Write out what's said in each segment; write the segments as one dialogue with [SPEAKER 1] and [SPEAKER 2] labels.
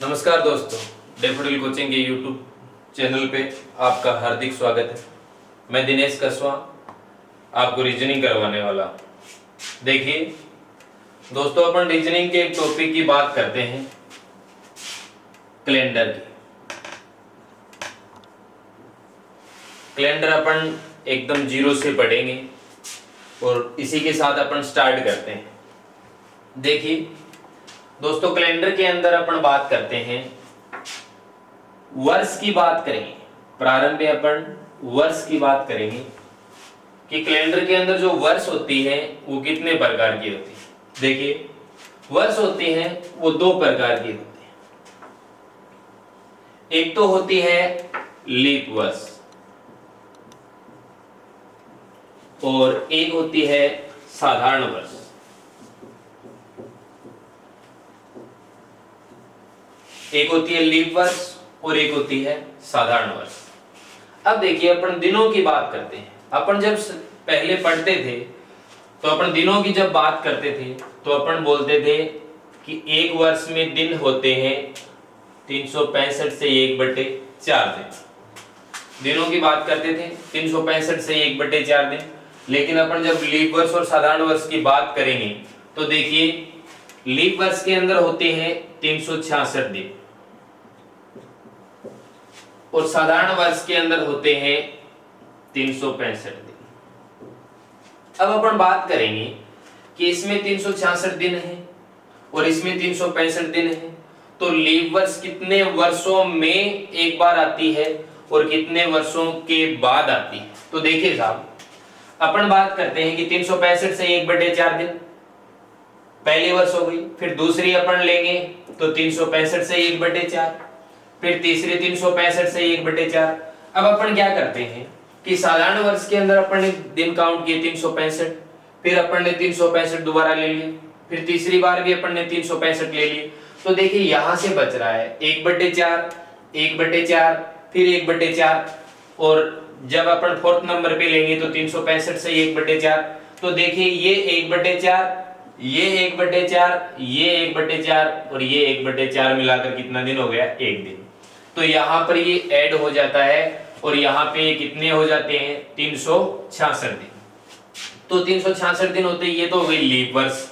[SPEAKER 1] नमस्कार दोस्तों, daffodil coaching के यूट्यूब चैनल पे आपका हार्दिक स्वागत है। मैं दिनेश कसवा आपको रीजनिंग करवाने वाला हूँ। देखिए दोस्तों, अपन रीजनिंग के एक टॉपिक की बात करते हैं, कैलेंडर की। कैलेंडर अपन एकदम जीरो से पढ़ेंगे और इसी के साथ अपन स्टार्ट करते हैं। देखिए दोस्तों, कैलेंडर के अंदर अपन बात करते हैं, वर्ष की बात करेंगे। प्रारंभ में अपन वर्ष की बात करेंगे कि कैलेंडर के अंदर जो वर्ष होती है वो कितने प्रकार की होती है। देखिए वर्ष होती है वो दो प्रकार की होती है। एक तो होती है लीप वर्ष और एक होती है साधारण वर्ष। एक होती है लीप वर्ष और एक होती है साधारण वर्ष। अब देखिए अपन दिनों की बात करते हैं। अपन जब पहले पढ़ते थे तो अपन दिनों की जब बात करते थे तो अपन बोलते थे कि एक वर्ष में दिन होते हैं 365 से 1/4 दिन। दिनों की बात करते थे 365 से 1/4 दिन। लेकिन अपन जब लीप वर्ष और साधारण वर्ष की बात करेंगे तो देखिए लीप वर्ष के अंदर होते हैं 366 दिन और साधारण वर्ष के अंदर होते हैं 365 दिन। अब अपन बात करेंगे कि इसमें 366 दिन है और इसमें 365 दिन है, तो लीप वर्ष कितने वर्षों में एक बार आती है और कितने वर्षों के बाद आती है। तो देखिए साहब, अपन बात करते हैं कि 365 से 1/4 दिन पहली वर्ष हो गई, फिर दूसरी अपन लेंगे तो 365 से 1/4, फिर तीसरी 365 से 1/4। अब अपन क्या करते हैं कि साधारण वर्ष के अंदर अपन ने दिन काउंट किए 365, फिर अपन ने 365 दोबारा ले लिए, फिर तीसरी बार भी अपन ने 365 ले लिए। तो देखिए यहां से बच रहा है 1/4, 1/4, फिर 1/4 और जब अपन फोर्थ नंबर पे लेंगे तो 365 से 1/4। तो देखिए ये 1/4, ये 1/4, ये 1/4 और ये 1/4 मिलाकर कितना दिन हो गया? एक दिन। तो यहाँ पर ये ऐड हो जाता है और यहाँ पे कितने हो जाते हैं? 366 दिन। तो 366 दिन होते, ये तो हो गई लीप वर्ष।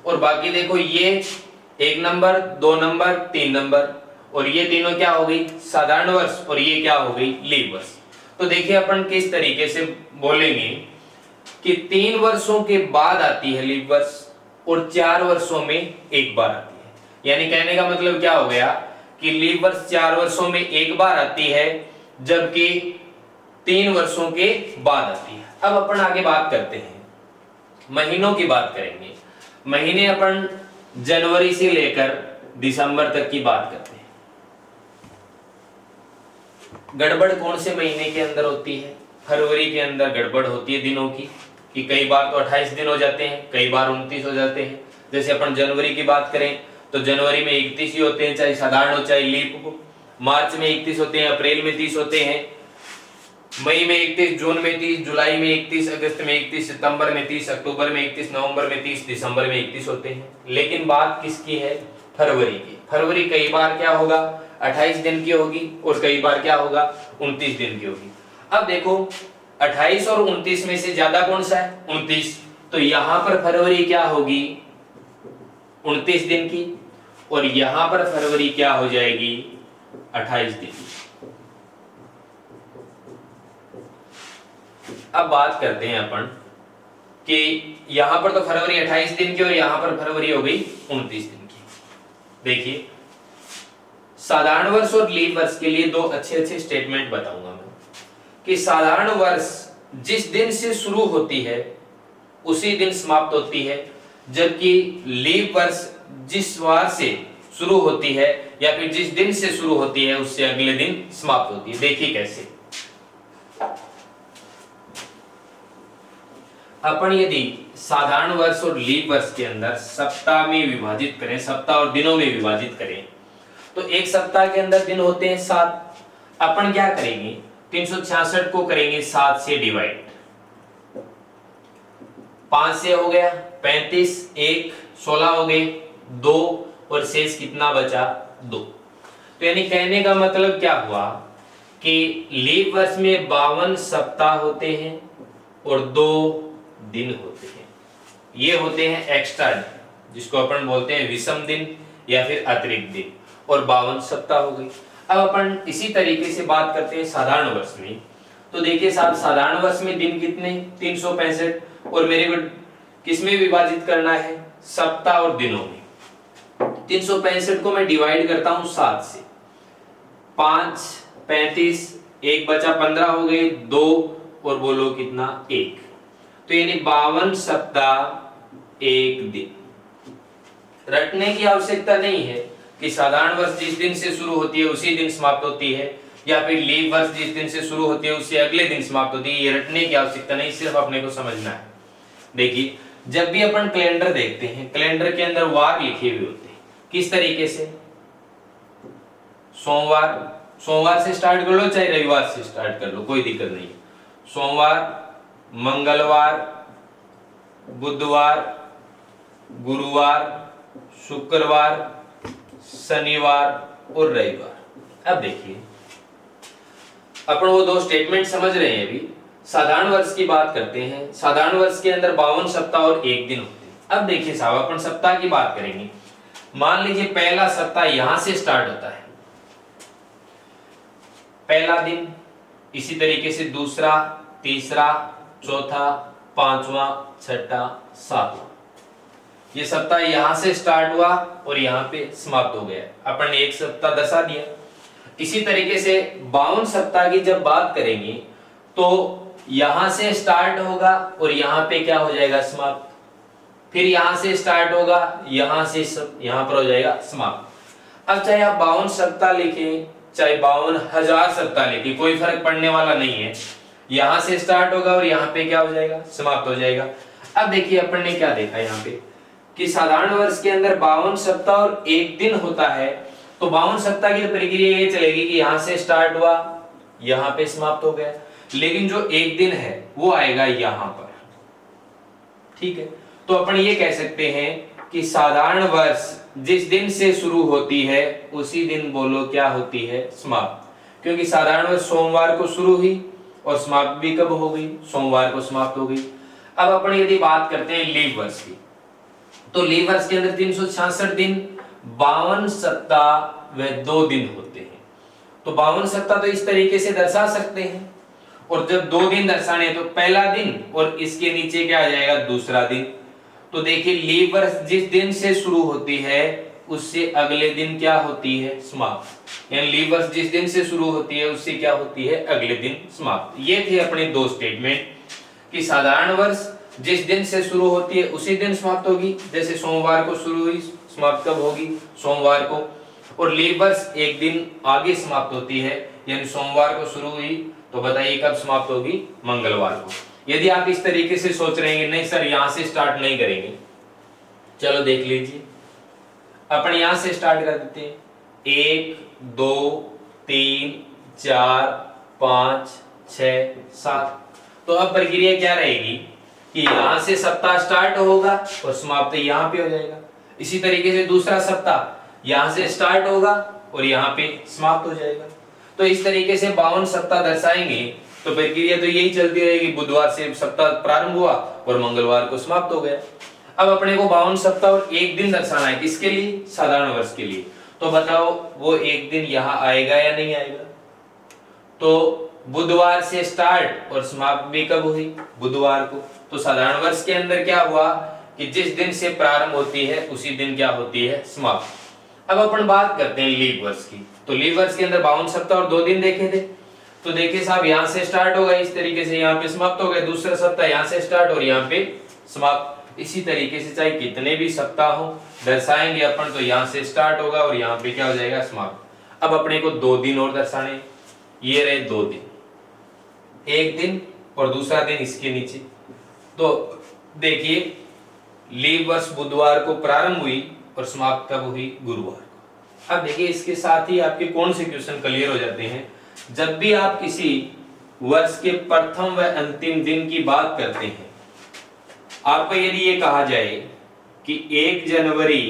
[SPEAKER 1] और बाकी देखो ये 1 नंबर, 2 नंबर, 3 नंबर और ये तीनों क्या हो गई? साधारण वर्ष और ये क्या हो गई? लीप वर्ष। तो देखिए अपन किस तरीके से बोलेंगे कि 3 वर्षों के बाद आती है लीप वर्ष और 4 वर्षों में एक बार आती है। यानी कहने का मतलब क्या हो गया कि लीप वर्ष 4 वर्षों में एक बार आती है जबकि 3 वर्षों के बाद आती है। अब अपन आगे बात करते हैं, महीनों की बात करेंगे। महीने अपन जनवरी से लेकर दिसंबर तक की बात करते हैं। गड़बड़ कौन से महीने के अंदर होती है? फरवरी के अंदर गड़बड़ होती है दिनों की, कि कई बार तो 28 दिन हो जाते हैं, कई बार 29 हो जाते हैं। जैसे अपन जनवरी की बात करें तो जनवरी में 31 ही होते हैं, चाहे साधारण हो चाहे लीप हो। मार्च में 31 होते हैं, अप्रैल में 30 होते हैं, मई में 31, जून में 30, जुलाई में 31, अगस्त में 31, सितंबर में 30, अक्टूबर में 31, नवंबर में 30, दिसंबर में 31 होते हैं। लेकिन बात किसकी है? फरवरी की। फरवरी कई बार क्या होगा? 28 दिन की होगी और कई बार क्या होगा? 29 दिन की होगी। अब देखो 28 और 29 में से ज्यादा कौन सा है? 29। तो यहां पर फरवरी क्या होगी? 29 दिन की और यहां पर फरवरी क्या हो जाएगी? 28 दिन। अब बात करते हैं अपन कि यहां पर तो फरवरी 28 दिन की और यहां पर फरवरी हो गई 29 दिन की। देखिए साधारण वर्ष और लीप वर्ष के लिए दो अच्छे स्टेटमेंट बताऊंगा मैं कि साधारण वर्ष जिस दिन से शुरू होती है उसी दिन समाप्त होती है, जबकि लीप वर्ष जिस वार से शुरू होती है या फिर जिस दिन से शुरू होती है उससे अगले दिन समाप्त होती है। देखिए कैसे। अपन यदि साधारण वर्ष और लीप वर्ष के अंदर सप्ताह में विभाजित करें, सप्ताह और दिनों में विभाजित करें, तो एक सप्ताह के अंदर दिन होते हैं 7। अपन क्या करेंगे? 366 को करेंगे 7 से डिवाइड। 5 से हो गया 35, 1 16 हो गए, 2 और शेष कितना बचा? 2। तो यानी कहने का मतलब क्या हुआ कि लीप वर्ष में 52 सप्ताह होते हैं और 2 दिन होते हैं। ये होते हैं एक्स्ट्रा दिन, जिसको अपन बोलते हैं विषम दिन या फिर अतिरिक्त दिन, और 52 सप्ताह हो गई। अब अपन इसी तरीके से बात करते हैं साधारण वर्ष में। तो देखिए साहब, साधारण वर्ष में दिन कितने? 365, और मेरे को किसमें विभाजित करना है? सप्ताह और दिनों में। 365 को मैं डिवाइड करता हूं 7 से, 5 35, 1 बचा 15 हो गए, 2 और बोलो कितना? 1। तो यानी 52 सप्ताह 1 दिन। रटने की आवश्यकता नहीं है कि साधारण वर्ष जिस दिन से शुरू होती है उसी दिन समाप्त होती है, या फिर लीप वर्ष जिस दिन से शुरू होती है उससे अगले दिन समाप्त होती है। ये रटने की आवश्यकता नहीं, सिर्फ अपने को समझना है। देखिए, जब भी अपन कैलेंडर देखते हैं, कैलेंडर के अंदर वार लिखे हुए होते हैं। किस तरीके से? सोमवार से स्टार्ट कर लो, चाहे रविवार से स्टार्ट कर लो, कोई दिक्कत नहीं है। सोमवार, मंगलवार, बुधवार, गुरुवार, शुक्रवार, शनिवार और रविवार। अब देखिए, अपन वो 2 स्टेटमेंट समझ रहे हैं। अभी साधारण वर्ष की बात करते हैं। साधारण वर्ष के अंदर 52 सप्ताह और 1 दिन होते हैं। अब देखिए साहब, अपन सप्ताह की बात करेंगे। मान लीजिए पहला सप्ताह यहां से स्टार्ट होता है, पहला दिन, इसी तरीके से दूसरा, तीसरा, चौथा, पांचवा, छठा, सातवां। ये सप्ताह यहां से स्टार्ट हुआ और यहां पे समाप्त हो गया। अपन ने एक सप्ताह दर्शा दिया। इसी तरीके से 52 सप्ताह की जब बात करेंगे तो यहां से स्टार्ट होगा और यहां पे क्या हो जाएगा? समाप्त। फिर यहां से स्टार्ट होगा, यहां से यहां पर हो जाएगा समाप्त। अब चाहे आप 52 सप्ताह लिखें, चाहे 52,000 सप्ताह लिखें, कोई फर्क पड़ने वाला नहीं है। यहां से स्टार्ट होगा और यहां पे क्या हो जाएगा? समाप्त हो जाएगा। अब देखिए अपन ने क्या देखा यहाँ पे कि साधारण वर्ष के अंदर 52 सप्ताह और 1 दिन होता है। तो 52 सप्ताह की प्रक्रिया ये चलेगी कि यहां से स्टार्ट हुआ, यहां पे समाप्त हो गया, लेकिन जो 1 दिन है वो आएगा यहां पर। ठीक है, तो अपन ये कह सकते हैं कि साधारण वर्ष जिस दिन से शुरू होती है उसी दिन बोलो क्या होती है? समाप्त। क्योंकि साधारण वर्ष सोमवार को शुरू हुई और समाप्त भी कब हो गई? सोमवार को समाप्त हो गई। अब अपन यदि बात करते हैं लीप वर्ष की, तो लीप वर्ष के अंदर 366 दिन, 52 सप्ताह व 2 दिन होते हैं। तो 52 सप्ताह तो इस तरीके से दर्शा सकते हैं, और जब 2 दिन दर्शाने तो पहला दिन और इसके नीचे क्या आ जाएगा? दूसरा दिन। तो देखिए, लीप वर्ष जिस दिन से शुरू होती है उससे अगले दिन क्या होती है? समाप्त। यानी लीप वर्ष जिस दिन से शुरू होती है उससे क्या होती है? अगले दिन समाप्त। ये थे अपने 2 स्टेटमेंट कि साधारण वर्ष जिस दिन से शुरू होती है उसी दिन समाप्त होगी। जैसे सोमवार को शुरू हुई, समाप्त कब होगी? सोमवार को। और लीप वर्ष 1 दिन आगे समाप्त होती है, यानी सोमवार को शुरू हुई तो बताइए कब समाप्त होगी? मंगलवार को। यदि आप इस तरीके से सोच रहे हैं नहीं सर यहां से स्टार्ट नहीं करेंगे, चलो देख लीजिए, अपन यहां से स्टार्ट कर देते हैं। 1 2 3 4 5 6 7। तो अब प्रक्रिया क्या रहेगी कि यहां से सप्ताह स्टार्ट होगा और समाप्त यहां पे हो जाएगा। इसी तरीके से दूसरा सप्ताह यहां से स्टार्ट होगा और यहां पे समाप्त हो जाएगा। तो इस तरीके से 52 सप्ताह दर्शाएंगे तो प्रक्रिया तो यही चलती रहेगी। बुधवार से सप्ताह प्रारंभ हुआ और मंगलवार को समाप्त हो गया। अब अपने को 52 सप्ताह और 1 दिन दर्शाना है। किसके लिए? साधारण वर्ष के लिए। तो बताओ वो 1 दिन यहाँ आएगा या नहीं आएगा? तो बुधवार से स्टार्ट और समाप्त भी कब हुई? बुधवार को। तो साधारण वर्ष के अंदर क्या हुआ कि जिस दिन से प्रारंभ होती है उसी दिन क्या होती है? समाप्त। अब अपन बात करते हैं लीप वर्ष की। तो लीप वर्ष के अंदर 52 सप्ताह और 2 दिन देखे थे। तो देखिए साहब, यहाँ से स्टार्ट होगा, इस तरीके से यहाँ पे समाप्त हो गया। दूसरा सप्ताह यहाँ से स्टार्ट और यहाँ पे समाप्त। इसी तरीके से चाहे कितने भी सप्ताह हो दर्शाएंगे अपन, तो यहाँ से स्टार्ट होगा और यहाँ पे क्या हो जाएगा? समाप्त। अब अपने को 2 दिन और दर्शाने, ये रहे 2 दिन, 1 दिन और दूसरा दिन इसके नीचे। तो देखिए, लीप वर्ष बुधवार को प्रारंभ हुई और समाप्त कब हुई? गुरुवार को। अब देखिए, इसके साथ ही आपके कौन से क्वेश्चन क्लियर हो जाते हैं? जब भी आप किसी वर्ष के प्रथम व अंतिम दिन की बात करते हैं, आपको यदि ये कहा जाए कि 1 जनवरी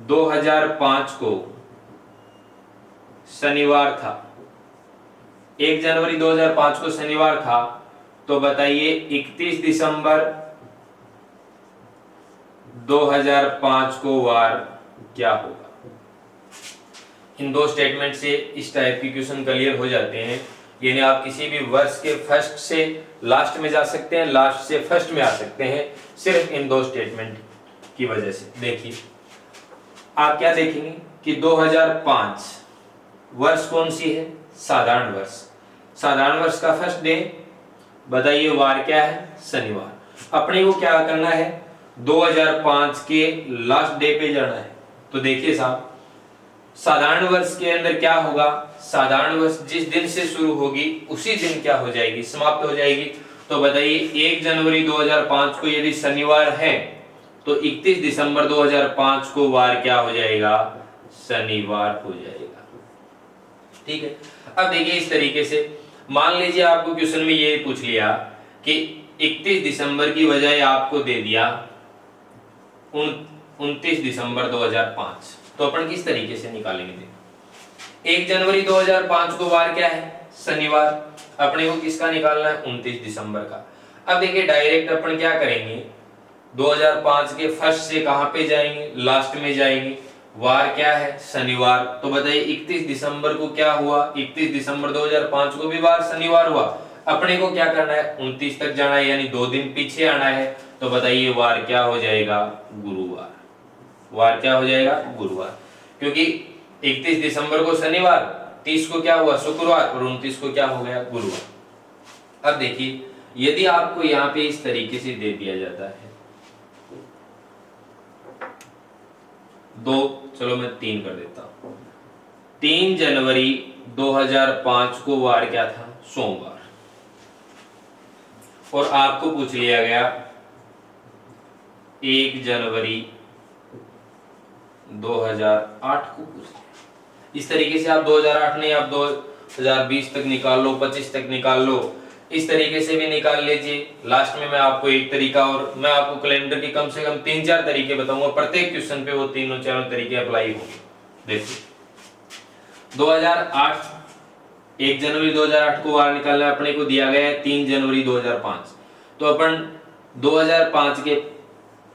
[SPEAKER 1] 2005 को शनिवार था, 1 जनवरी 2005 को शनिवार था, तो बताइए 31 दिसंबर 2005 को वार क्या होगा। इन दो स्टेटमेंट से इस टाइप की क्वेश्चन क्लियर हो जाते हैं। यानी आप किसी भी वर्ष के फर्स्ट से लास्ट में जा सकते हैं, लास्ट से फर्स्ट में आ सकते हैं, सिर्फ इन दो स्टेटमेंट की वजह से। देखिए आप क्या देखेंगे कि 2005 वर्ष कौन सी है, साधारण वर्ष। साधारण वर्ष का फर्स्ट डे बताइए वार क्या है, शनिवार। अपने को क्या करना है, 2005 के लास्ट डे पे जाना है। तो देखिए साहब, साधारण वर्ष के अंदर क्या होगा, साधारण वर्ष जिस दिन से शुरू होगी उसी दिन क्या हो जाएगी, समाप्त हो जाएगी। तो बताइए 1 जनवरी 2005 को यदि शनिवार है तो 31 दिसंबर 2005 को वार क्या हो जाएगा, शनिवार हो जाएगा। ठीक है। अब देखिए इस तरीके से मान लीजिए आपको क्वेश्चन में ये पूछ लिया कि 31 दिसंबर की बजाय आपको दे दिया 29 दिसंबर 2005, तो अपन किस तरीके से निकालेंगे। 1 जनवरी 2005 को वार क्या है, शनिवार। अपने को किसका निकालना है, 29 दिसंबर का। अब देखिए डायरेक्ट अपन क्या करेंगे, 2005 के फर्स्ट से कहां पे जाएंगे, लास्ट में जाएंगे। वार क्या है, शनिवार। तो बताइए 31 दिसंबर को क्या हुआ, 31 दिसंबर 2005 को भी वार शनिवार हुआ। अपने को क्या करना है, 29 तक जाना है, यानी 2 दिन पीछे आना है। तो बताइए वार क्या हो जाएगा, गुरुवार। वार क्या हो जाएगा, गुरुवार। क्योंकि 31 दिसंबर को शनिवार, 30 को क्या हुआ, शुक्रवार, और 29 को क्या हो गया, गुरुवार। अब देखिए यदि आपको यहाँ पे इस तरीके से दे दिया जाता है 2, चलो मैं 3 कर देता हूं। 3 जनवरी 2005 को वार क्या था, सोमवार। और आपको पूछ लिया गया 1 जनवरी 2008 को पूछ लिया। इस तरीके से आप 2008 नहीं, आप 2020 तक निकाल लो, 25 तक निकाल लो, इस तरीके से भी निकाल लीजिए। लास्ट में मैं आपको एक तरीका, और मैं आपको कैलेंडर के कम से कम 3-4 तरीके बताऊंगा, प्रत्येक क्वेश्चन पे वो 3-4 तरीके अप्लाई होंगे। देखिए 2008, 1 जनवरी 2008 को वार निकालना है, अपने को दिया गया है 3 जनवरी 2005। तो अपन 2005 के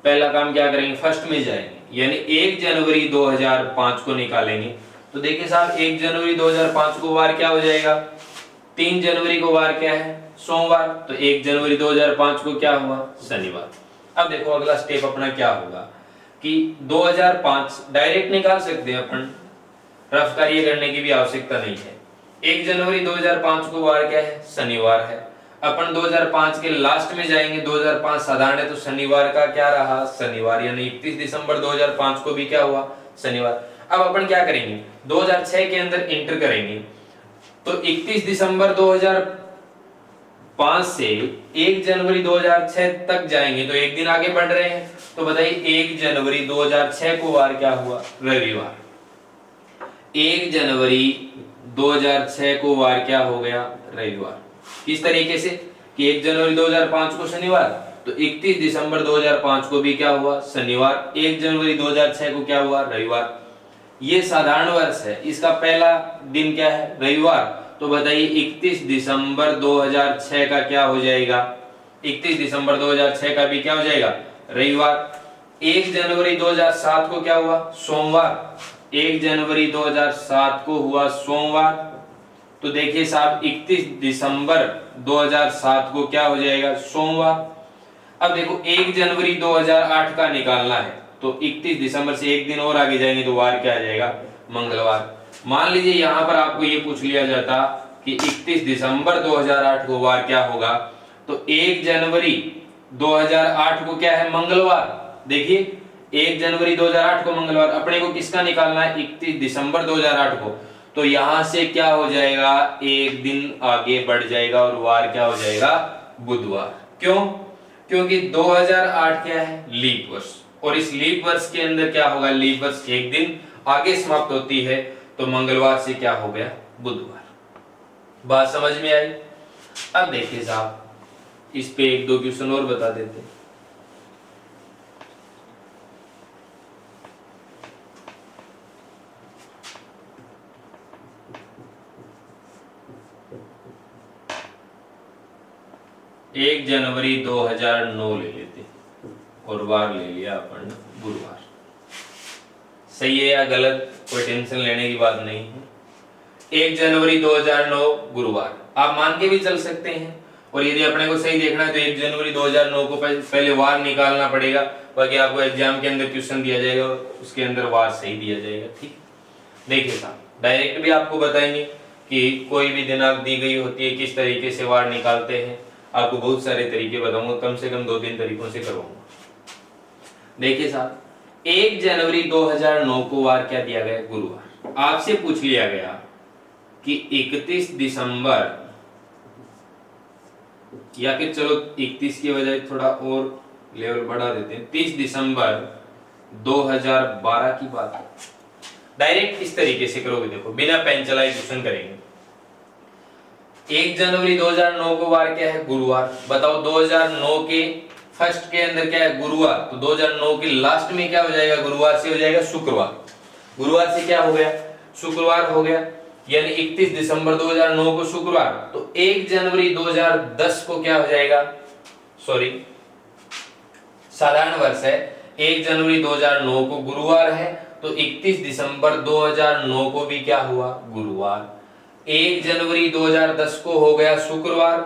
[SPEAKER 1] पहला काम क्या करेंगे, फर्स्ट में जाएंगे, यानी 1 जनवरी 2005 को निकालेंगे। तो देखिए साहब 1 जनवरी 2005 को वार क्या हो जाएगा, 3 जनवरी को वार क्या है, सोमवार। तो 1 जनवरी 2005 को क्या हुआ, शनिवार। अब देखो अगला स्टेप अपना क्या होगा कि 2005 डायरेक्ट निकाल सकते हैं अपन, रफ कार्य करने की भी आवश्यकता नहीं है। 1 जनवरी 2005 को वार क्या है, शनिवार है। अपन 2005 के लास्ट में जाएंगे, 2005 साधारण है तो शनिवार का क्या रहा, शनिवार, यानी 31 दिसंबर 2005 को भी क्या हुआ, शनिवार। अब अपन क्या करेंगे, 2006 के अंदर इंटर करेंगे। तो 31 दिसंबर 2005 से 1 जनवरी 2006 तक जाएंगे, तो एक दिन आगे बढ़ रहे हैं। तो बताइए 1 जनवरी 2006 को वार क्या हुआ, रविवार। 1 जनवरी 2006 को वार क्या हो गया, रविवार। किस तरीके से कि 1 जनवरी 2005 को शनिवार, तो 31 दिसंबर 2005 को भी क्या हुआ, शनिवार। 1 जनवरी 2006 को क्या हुआ, रविवार। ये साधारण वर्ष है, इसका पहला दिन क्या है, रविवार। तो बताइए 31 दिसंबर 2006 का क्या हो जाएगा, 31 दिसंबर 2006 का भी क्या हो जाएगा, रविवार। 1 जनवरी 2007 को क्या हुआ, सोमवार। 1 जनवरी 2007 को हुआ सोमवार। तो देखिए साहब 31 दिसंबर 2007 को क्या हो जाएगा, सोमवार। अब देखो 1 जनवरी 2008 का निकालना है, तो 31 दिसंबर से एक दिन और आगे जाएंगे तो वार क्या आ जाएगा, मंगलवार। मान लीजिए यहां पर आपको ये पूछ लिया जाता कि 31 दिसंबर 2008 को वार क्या होगा, तो 1 जनवरी 2008 को क्या है, मंगलवार। देखिए 1 जनवरी 2008 को मंगलवार, अपने को किसका निकालना है, 31 दिसंबर 2008 को। तो यहां से क्या हो जाएगा, एक दिन आगे बढ़ जाएगा और वार क्या हो जाएगा, बुधवार। क्यों, क्योंकि 2008 क्या है, लीप वर्ष, और इस लीप वर्ष के अंदर क्या होगा, लीप वर्ष एक दिन आगे समाप्त होती है, तो मंगलवार से क्या हो गया, बुधवार। बात समझ में आई। अब देखिए साहब इस पे 1-2 क्वेश्चन और बता देते हैं। 1 जनवरी 2009 ले लेते और वार ले लिया अपन गुरुवार। सही है या गलत, कोई टेंशन लेने की बात नहीं है। 1 जनवरी 2009 गुरुवार आप मान के भी चल सकते हैं, और यदि अपने को सही देखना है तो 1 जनवरी 2009 को पहले वार निकालना पड़ेगा, बाकी आपको एग्जाम के अंदर क्वेश्चन दिया जाएगा उसके अंदर वार सही दिया जाएगा। ठीक, देखिए साहब डायरेक्ट भी आपको बताएंगे कि कोई भी दिनांक दी गई होती है किस तरीके से वार निकालते हैं, आपको बहुत सारे तरीके बताऊंगा, कम से कम 2-3 तरीकों से करवाऊंगा। देखिए साहब 1 जनवरी 2009 को वार क्या दिया गया, गुरुवार। आपसे पूछ लिया गया कि 31 दिसंबर, या फिर चलो 31 की बजाय थोड़ा और लेवल बढ़ा देते हैं, 30 दिसंबर 2012 की बात है। डायरेक्ट इस तरीके से करोगे, देखो बिना पेन चलाए क्वेश्चन करेंगे। 1 जनवरी 2009 को वार क्या है, गुरुवार। बताओ 2009 के फर्स्ट के अंदर क्या है, गुरुवार, तो 2009 के लास्ट में क्या हो जाएगा, गुरुवार से हो जाएगा शुक्रवार। गुरुवार से क्या हो गया, शुक्रवार हो गया, यानी 31 दिसंबर 2009 को शुक्रवार। तो 1 जनवरी 2010 को क्या हो जाएगा, सॉरी साधारण वर्ष है, 1 जनवरी 2009 को गुरुवार है, तो 31 दिसंबर 2009 को भी क्या हुआ, गुरुवार। 1 जनवरी 2010 को हो गया शुक्रवार,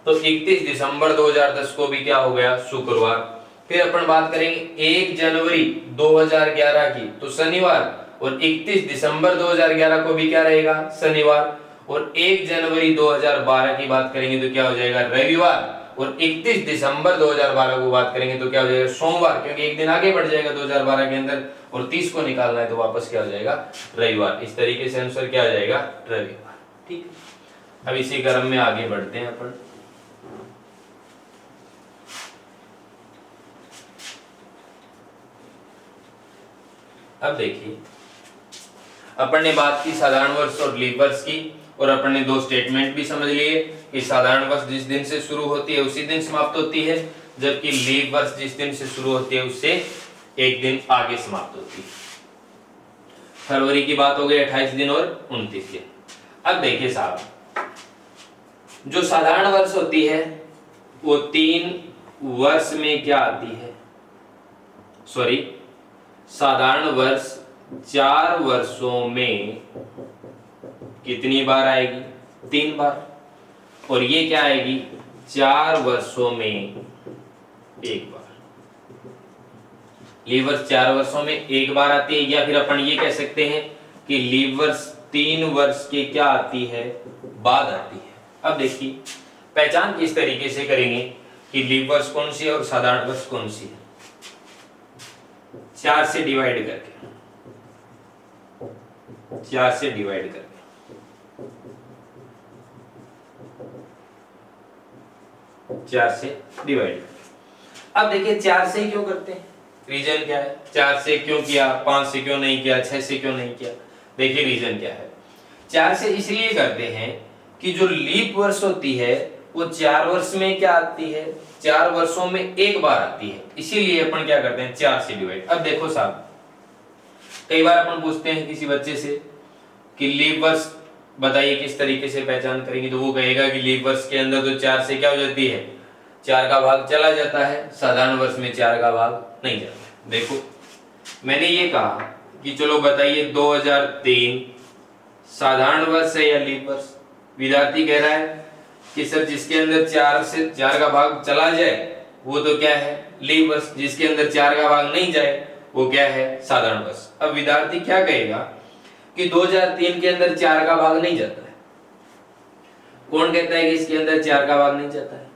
[SPEAKER 1] तो 31 दिसंबर 2010 को भी क्या हो गया, शुक्रवार। फिर अपन बात करेंगे 1 जनवरी 2011 की, तो शनिवार, और 31 दिसंबर 2011 को भी क्या रहेगा, शनिवार। और 1 जनवरी 2012 की बात करेंगे तो क्या हो जाएगा, रविवार। और 31 दिसंबर 2012 को बात करेंगे तो क्या हो जाएगा, सोमवार, क्योंकि एक दिन आगे बढ़ जाएगा 2012 के अंदर, और 30 को निकालना है तो वापस क्या हो जाएगा, रविवार। इस तरीके से आंसर क्या आ जाएगा, रविवार। ठीक है, अब इसी क्रम में आगे बढ़ते हैं अपन। अब देखिए अपन ने बात की साधारण वर्ष और लीप वर्ष की, और अपन ने 2 स्टेटमेंट भी समझ लिए कि साधारण वर्ष जिस दिन से शुरू होती है उसी दिन समाप्त होती है, जबकि लीप वर्ष जिस दिन से शुरू होती है उससे एक दिन आगे समाप्त होती है। फरवरी की बात हो गई 28 दिन और 29 दिन। अब देखिए साहब, जो साधारण वर्ष होती है वो 3 वर्ष में क्या आती है, सॉरी साधारण वर्ष 4 वर्षों में कितनी बार आएगी, 3 बार। और ये क्या आएगी, 4 वर्षों में 1 बार। लीप वर्ष 4 वर्षों में 1 बार आती है, या फिर अपन ये कह सकते हैं कि लीप वर्ष 3 वर्ष के क्या आती है, बाद आती है। अब देखिए पहचान किस तरीके से करेंगे कि लीप वर्ष कौन सी है और साधारण वर्ष कौन सी है। 4 से डिवाइड करके, 4 से डिवाइड करके, अब देखिए 4 से क्यों करते हैं, रीजन क्या है, 4 से क्यों किया, 5 से क्यों नहीं किया, 6 से क्यों नहीं किया। देखिए रीजन क्या है, 4 से इसलिए करते हैं कि जो लीप वर्ष होती है वो 4 वर्ष में क्या आती है, 4 वर्षों में 1 बार आती है, इसीलिए अपन क्या करते हैं 4 से डिवाइड। अब देखो साहब, कई बार अपन पूछते हैं किसी बच्चे से कि लीप वर्ष बताइए किस तरीके से पहचान करेंगे, तो वो कहेगा कि लीप वर्ष के अंदर तो 4 से क्या हो जाती है, 4 का भाग चला जाता है, साधारण वर्ष में 4 का भाग नहीं जाता। देखो मैंने ये कहा कि चलो बताइए 2003 साधारण वर्ष है या लीप वर्ष। विद्यार्थी कह रहा है कि सर जिसके अंदर 4 का भाग चला जाए वो तो क्या है, लीप वर्ष, जिसके अंदर 4 का भाग नहीं जाए वो क्या है, साधारण वर्ष। अब विद्यार्थी क्या कहेगा कि 2003 के अंदर 4 का भाग नहीं जाता है। कौन कहता है कि इसके अंदर 4 का भाग नहीं जाता है,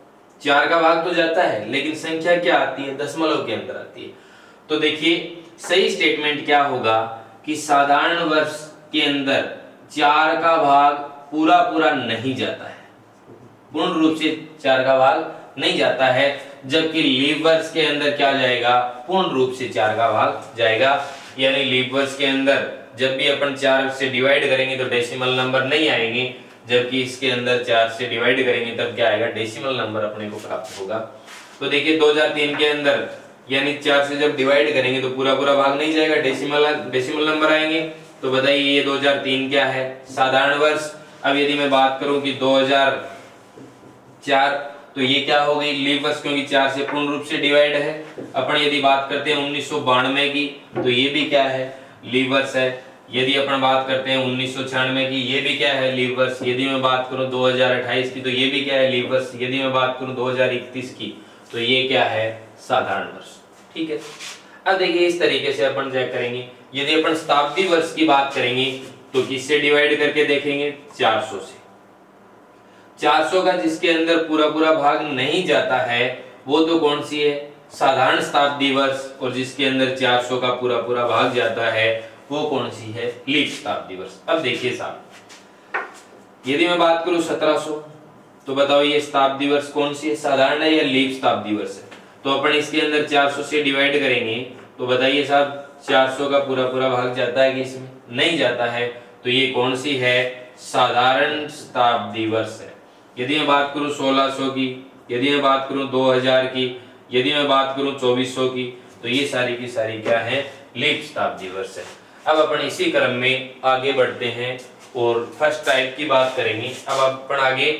[SPEAKER 1] 4 का भाग तो जाता है, लेकिन संख्या क्या आती है, दशमलव के अंदर आती है। तो देखिए सही स्टेटमेंट क्या होगा कि साधारण वर्ष के अंदर 4 का भाग पूरा पूरा नहीं जाता है, पूर्ण रूप से 4 का भाग नहीं जाता है, जबकि लीप वर्ष के अंदर क्या जाएगा, पूर्ण रूप से 4 का भाग जाएगा। यानी लीप वर्ष के अंदर जब भी अपन 4 से डिवाइड करेंगे तो डेसिमल नंबर नहीं आएंगे, जबकि इसके अंदर 4 से डिवाइड करेंगे तब क्या आएगा, डेसिमल नंबर अपने को प्राप्त होगा। तो देखिए 2003 के अंदर यानी 4 से जब डिवाइड करेंगे तो पूरा पूरा भाग नहीं जाएगा, डेसिमल नंबर आएंगे। तो बताइए ये 2003 क्या है, साधारण वर्ष। अब यदि मैं बात करूं कि 2004 तो ये क्या हो गई लीप वर्ष, क्योंकि 4 से पूर्ण रूप से डिवाइड है। अपन यदि बात करते हैं 1992 की, तो ये भी क्या है लीप वर्ष है। यदि अपन बात करते हैं 1996 की, ये भी क्या है लीप वर्ष। यदि मैं बात करूं 2028 की, तो ये भी क्या है लीप वर्ष। यदि मैं बात करूं 2031 की, तो ये क्या है साधारण वर्ष। ठीक है, अब देखिए इस तरीके से अपन चेक करेंगे। यदि अपन शताब्दी वर्ष की बात करेंगे तो किससे डिवाइड करके देखेंगे 400 से। 400 का जिसके अंदर पूरा पूरा भाग नहीं जाता है वो तो कौन सी है साधारण शताब्दी वर्ष, और जिसके अंदर 400 का पूरा पूरा भाग जाता है वो कौन सी है लीप शताब्दी वर्ष। अब देखिए साहब, यदि मैं बात करूं 1700, तो बताओ ये शताब्दी वर्ष कौन सी है, साधारण है या लीप शताब्दी वर्ष है। तो अपन इसके अंदर 400 से डिवाइड करेंगे तो बताइए साहब 400 का पूरा पूरा भाग जाता है कि इसमें नहीं जाता है, तो ये कौन सी है साधारण शताब्दी वर्ष है। यदि मैं बात करूं 1600 की, यदि मैं बात करूं 2000 की, यदि मैं बात करूं 2400 की, तो ये सारी की सारी क्या है लीप शताब्दी वर्ष है। अब अपन इसी क्रम में आगे बढ़ते हैं और फर्स्ट टाइप की बात करेंगे। अब अपन आगे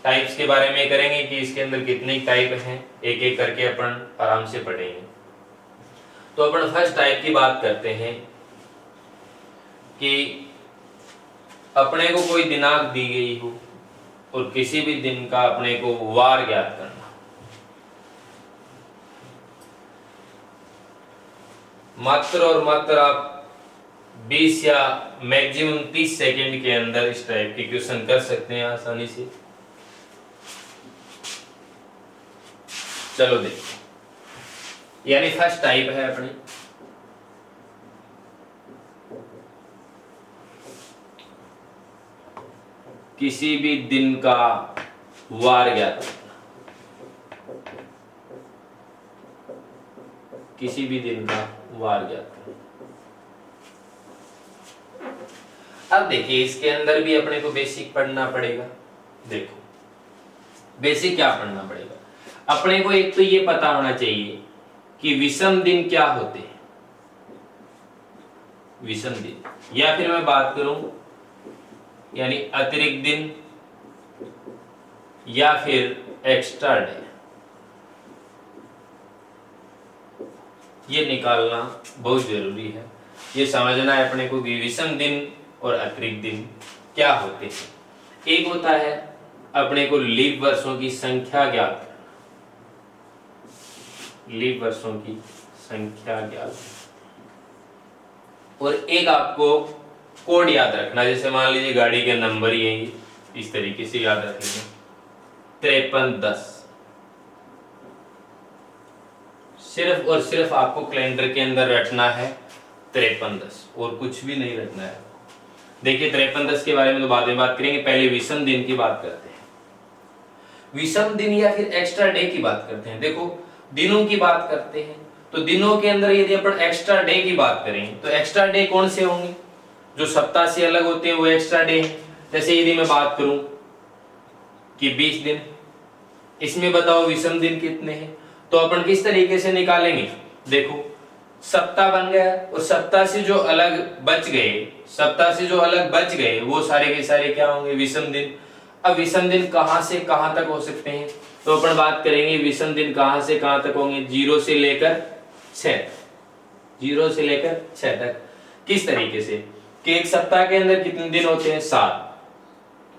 [SPEAKER 1] टाइप्स के बारे में करेंगे कि इसके अंदर कितने टाइप हैं, एक एक करके अपन आराम से पढ़ेंगे। तो अपन फर्स्ट टाइप की बात करते हैं कि अपने को कोई दिनांक दी गई हो और किसी भी दिन का अपने को वार ज्ञात करना। मात्र और मात्र आप 20 या मैक्सिमम 30 सेकंड के अंदर इस टाइप के क्वेश्चन कर सकते हैं आसानी से। चलो देखो, यानी फर्स्ट टाइप है अपनी किसी भी दिन का वार ज्ञात करना, किसी भी दिन का वार ज्ञात करना। अब देखिए इसके अंदर भी अपने को बेसिक पढ़ना पड़ेगा। देखो बेसिक क्या पढ़ना पड़ेगा, अपने को एक तो ये पता होना चाहिए कि विषम दिन क्या होते हैं, विषम दिन, या फिर मैं बात करूं यानी अतिरिक्त दिन या फिर एक्स्ट्रा डे, ये निकालना बहुत जरूरी है। ये समझना है अपने को कि विषम दिन और अतिरिक्त दिन क्या होते हैं। एक होता है अपने को लीप वर्षों की संख्या ज्ञात करना, लीप वर्षों की संख्या ज्ञात, और एक आपको कोड याद रखना। जैसे मान लीजिए गाड़ी के नंबर ये इस तरीके से याद रखेंगे 5310, सिर्फ और सिर्फ आपको कैलेंडर के अंदर रखना है 5310 और कुछ भी नहीं रखना है। देखिए 5310 के बारे में तो बाद में बात करेंगे, पहले विषम दिन की बात करते हैं। विषम दिन या फिर एक्स्ट्रा डे की बात करते हैं। देखो दिनों की बात करते हैं तो दिनों के अंदर यदि अपन एक्स्ट्रा डे की बात करें तो एक्स्ट्रा डे कौन से होंगे, जो सप्ताह से अलग होते हैं वो एक्स्ट्रा डे हैं। जैसे यदि मैं बात करूं कि 20 दिन, इसमें बताओ विषम दिन कितने हैं, तो अपन किस तरीके से निकालेंगे। देखो सप्ताह बन गया और सप्ताह से जो अलग बच गए, सप्ताह से जो अलग बच गए वो सारे के सारे क्या होंगे विषम दिन। अब विषम दिन कहां से कहां तक हो सकते हैं, तो अपन बात करेंगे विषम दिन कहां से कहां तक होंगे, 0 से लेकर 6, 0 से लेकर 6 तक। किस तरीके से कि एक सप्ताह के अंदर कितने दिन होते हैं 7,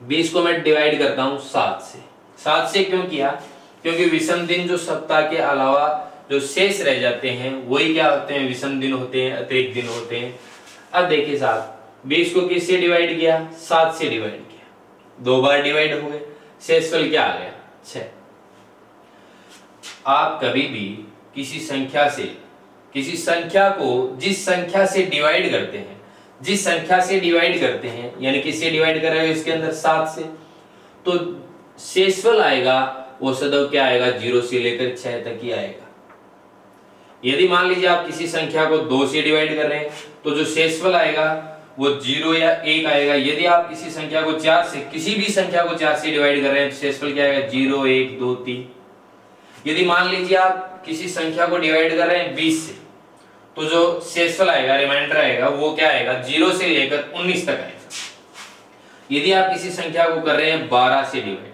[SPEAKER 1] 20 को मैं डिवाइड करता हूं 7 से। 7 से क्यों किया, क्योंकि विषम दिन जो सप्ताह के अलावा जो शेष रह जाते हैं वही क्या होते हैं विषम दिन होते हैं, अतिरिक्त दिन होते हैं। अब देखिए साहब 20 को किससे डिवाइड किया, 7 से डिवाइड किया, 2 बार डिवाइड हो गए, शेषफल क्या आ गया 6। आप कभी भी किसी संख्या से, किसी संख्या को जिस संख्या से डिवाइड करते हैं, जिस संख्या से डिवाइड करते हैं यानी किससे डिवाइड कर रहे हो इसके अंदर 7 से, तो शेषफल आएगा वो सदैव क्या आएगा 0 से लेकर 6 तक ही आएगा। यदि मान लीजिए आप किसी संख्या को 2 से डिवाइड कर रहे हैं तो जो शेषफल आएगा वो 0 या 1 आएगा। यदि आप किसी संख्या को 4 से, किसी भी संख्या को 4 से डिवाइड कर रहे हैं तो शेषफल क्या आएगा 0 1 2 3। यदि मान लीजिए आप किसी संख्या को डिवाइड कर रहे हैं 20 से, तो जो शेषफल आएगा, रिमाइंडर आएगा वो क्या आएगा 0 से लेकर 19 तक आएगा। यदि आप किसी संख्या को कर रहे हैं 12 से डिवाइड,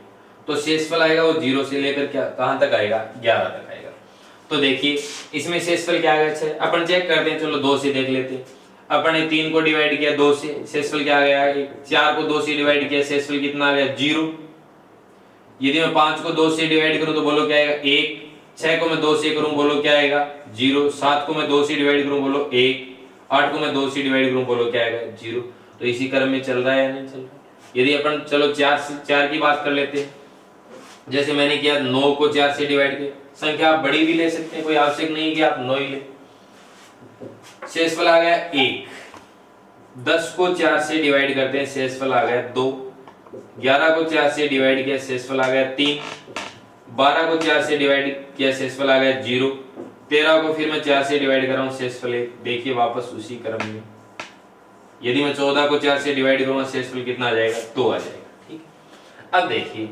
[SPEAKER 1] तो शेषफल आएगा वो 0 से लेकर क्या कहां तक आएगा, 11 तक आएगा। तो देखिए इसमें शेषफल क्या आ गया 6, अपन चेक करते हैं, चलो 2 से देख लेते हैं। अपन ने 3 को डिवाइड किया 2 से, शेषफल क्या आ गया 1। 4 को 2 से डिवाइड किया, शेषफल कितना आ गया 0। यदि मैं 5 को 2 से डिवाइड करूं तो बोलो क्या आएगा 1। 6 को मैं 2 से करूं बोलो क्या आएगा 0। 7 को मैं 2 से डिवाइड करूं बोलो 1। 8 को मैं 2 से डिवाइड करूं बोलो क्या आएगा 0। तो इसी क्रम में चल रहा है या नहीं चल रहा है। यदि अपन चलो 4 की बात कर लेते हैं, जैसे मैंने किया 9 को 4 से डिवाइड किया, संख्या आप बड़ी भी ले सकते हैं, कोई आवश्यक नहीं कि आप 9 ही ले। शेषफल आ गया 1। 10 को 4 से डिवाइड करते हैं, शेषफल आ गया 2। 11 को 4 से डिवाइड किया, शेषफल आ गया 3। 12 को 4 से डिवाइड किया, शेषफल आ गया 0। 13 को फिर मैं 4 से डिवाइड कर रहा हूं, शेषफल 1। देखिए वापस उसी क्रम में। यदि मैं 14 को 4 से डिवाइड करूंगा, शेषफल कितना आ जाएगा 2 आ जाएगा। ठीक है, अब देखिए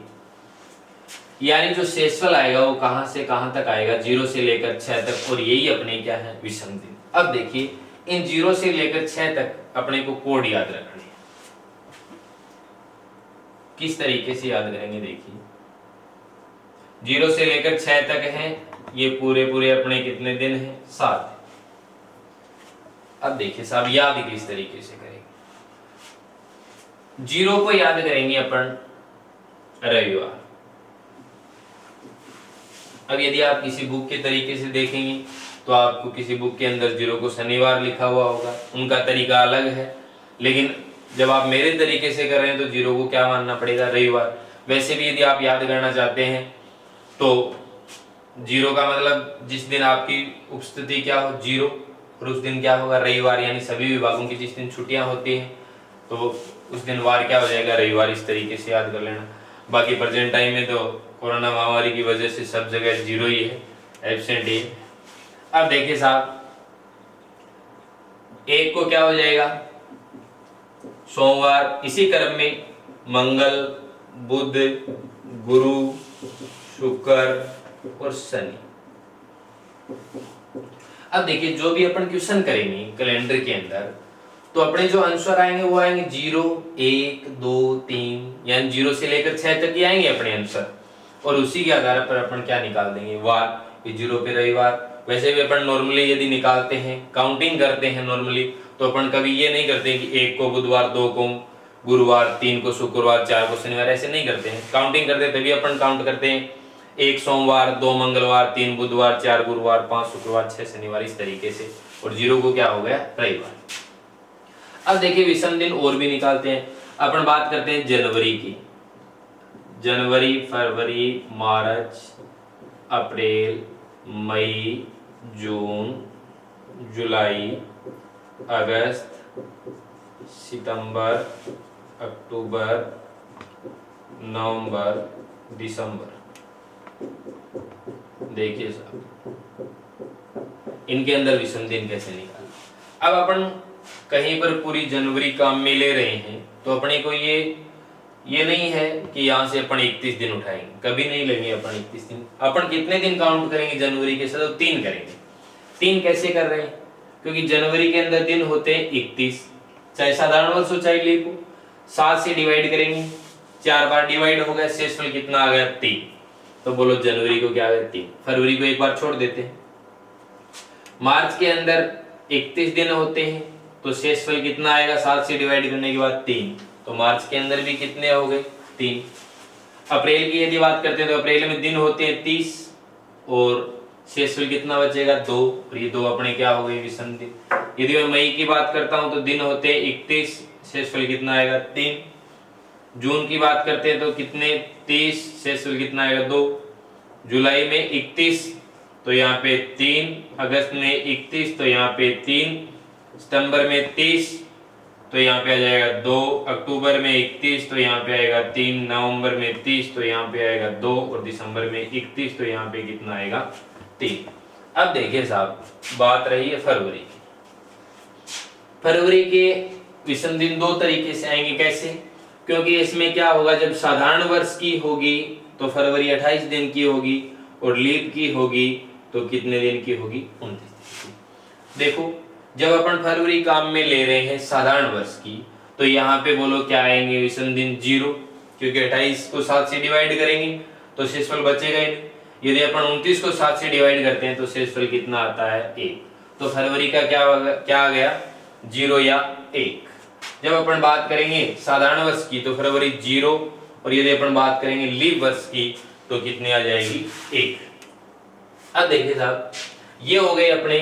[SPEAKER 1] यानी जो शेषफल आएगा वो कहां से कहां तक आएगा, 0 से लेकर 6 तक, और यही अपने क्या है विषम दिन। अब देखिए इन 0 से लेकर 6 तक अपने को कोड याद रखने हैं। किस तरीके से याद करेंगे, देखिए 0 से लेकर 6 तक है, ये पूरे अपने कितने दिन हैं 7। अब देखिए साहब याद किस तरीके से करेंगे। 0 को याद करेंगे अपन रविवार। अब यदि आप किसी बुक के तरीके से देखेंगे तो आपको किसी बुक के अंदर 0 को शनिवार लिखा हुआ होगा, उनका तरीका अलग है। लेकिन जब आप मेरे तरीके से कर रहे हैं तो 0 को क्या मानना पड़ेगा, रविवार। वैसे भी यदि आप याद करना चाहते हैं तो 0 का मतलब जिस दिन आपकी उपस्थिति क्या हो 0, और उस दिन क्या होगा रविवार, यानी सभी विभागों की जिस दिन छुट्टियां होती हैं तो उस दिन वार क्या हो जाएगा रविवार। इस तरीके से याद कर लेना। बाकी प्रेजेंट टाइम में तो कोरोना महामारी की वजह से सब जगह 0 ही है, एब्सेंट ही है। अब देखिए साहब 1 को क्या हो जाएगा सोमवार। इसी क्रम में मंगल, बुध, गुरु, शुक्र और शनि। अब देखिए जो भी अपन क्वेश्चन करेंगे कैलेंडर के अंदर तो अपने जो आंसर आएंगे वो आएंगे 0, 1, 2, 3, यानी 0 से लेकर 6 तक ही आएंगे अपने आंसर। और उसी के आधार पर अपन क्या निकाल देंगे वार, 0 पे रविवार। वैसे भी अपन नॉर्मली यदि निकालते हैं, काउंटिंग करते हैं नॉर्मली, तो अपन कभी ये नहीं करते कि 1 को बुधवार, 2 को गुरुवार, 3 को शुक्रवार, 4 को शनिवार, ऐसे नहीं करते हैं। काउंटिंग करते हैं तभी अपन काउंट करते हैं 1 सोमवार, 2 मंगलवार, 3 बुधवार, 4 गुरुवार, 5 शुक्रवार, 6 शनिवार, इस तरीके से। और 0 को क्या हो गया रविवार। अब देखिए विषम दिन और भी निकालते हैं। अपन बात करते हैं जनवरी की। जनवरी, फरवरी, मार्च, अप्रैल, मई, जून, जुलाई, अगस्त, सितंबर, अक्टूबर, नवंबर, दिसंबर। देखिए साहब इनके अंदर विषम दिन कैसे निकालना। अब अपन कहीं पर पूरी जनवरी काम में ले रहे हैं तो अपने को ये नहीं है कि यहाँ से अपन 31 दिन उठाएंगे, कभी नहीं लेंगे अपन 31 दिन। अपन कितने दिन काउंट करेंगे जनवरी के साथ, 3 करेंगे। 3 कैसे कर रहे हैं, क्योंकि जनवरी के अंदर दिन होते हैं 31, चाहे साधारण वर्ष हो चाहे लीप हो। 7 से डिवाइड करेंगे, 4 बार डिवाइड हो गया, शेषफल कितना आ गया 3। तो बोलो जनवरी को क्या आ गया 3। फरवरी को एक बार छोड़ देते हैं। मार्च के अंदर 31 दिन होते हैं तो शेषफल कितना आएगा 7 से डिवाइड करने के बाद 3। तो मार्च के अंदर भी कितने हो गए 3। अप्रैल की यदि बात करते हैं तो अप्रैल में दिन होते हैं 30 और शेषफल कितना बचेगा 2। और ये 2 अपने क्या हो गए विषम दिन। यदि मैं मई की बात करता हूं तो दिन होते हैं 31, शेषफल कितना आएगा 3। जून की बात करते हैं तो कितने 30, शेषफल कितना आएगा 2। जुलाई में 31 तो यहाँ पे 3, अगस्त में 31 तो यहाँ पे 3, सितंबर में 30 तो यहाँ पे आ जाएगा 2, अक्टूबर में 31 तो यहाँ पे आएगा 3, नवंबर में 30 तो यहाँ पे आएगा 2 और दिसंबर में 31 तो यहाँ पे कितना आएगा 3। अब देखिए साहब बात रही है फरवरी की। फरवरी के विषम दिन 2 तरीके से आएंगे। कैसे, क्योंकि इसमें क्या होगा जब साधारण वर्ष की होगी तो फरवरी 28 दिन की होगी और लीप की होगी तो कितने दिन की होगी 29 दिन की। देखो जब अपन फरवरी काम में ले रहे हैं साधारण वर्ष की तो यहाँ पे बोलो क्या आएंगे विषम दिन 0, क्योंकि 28 को 7 से डिवाइड करेंगे तो शेषफल बचेगा ही नहीं। यदि अपन 29 को 7 से डिवाइड करते हैं तो शेषफल कितना आता है 1। तो फरवरी का क्या आ गया 0 या 1। जब अपन बात करेंगे साधारण वर्ष की तो फरवरी 0, और यदि अपन बात करेंगे लीप वर्ष की तो कितनी आ जाएगी 1। अब देखिए साहब, ये हो गए अपने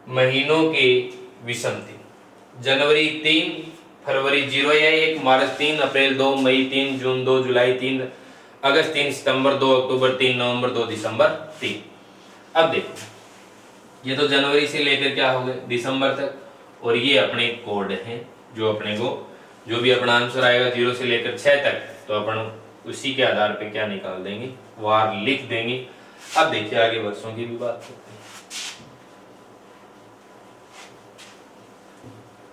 [SPEAKER 1] महीनों के विषम दिन। जनवरी 3, फरवरी 0 या 1, मार्च 3, अप्रैल 2, मई 3, जून 2, जुलाई 3, अगस्त 3, सितंबर 2, अक्टूबर 3, नवंबर 2, दिसंबर 3। अब देखो ये तो जनवरी से लेकर क्या हो गए दिसंबर तक, और ये अपने कोड हैं जो अपने को जो भी अपना आंसर आएगा 0 से लेकर 6 तक, तो अपन उसी के आधार पे क्या निकाल देंगे, वार लिख देंगे। अब देखिए आगे वर्षों की भी बात करते हैं।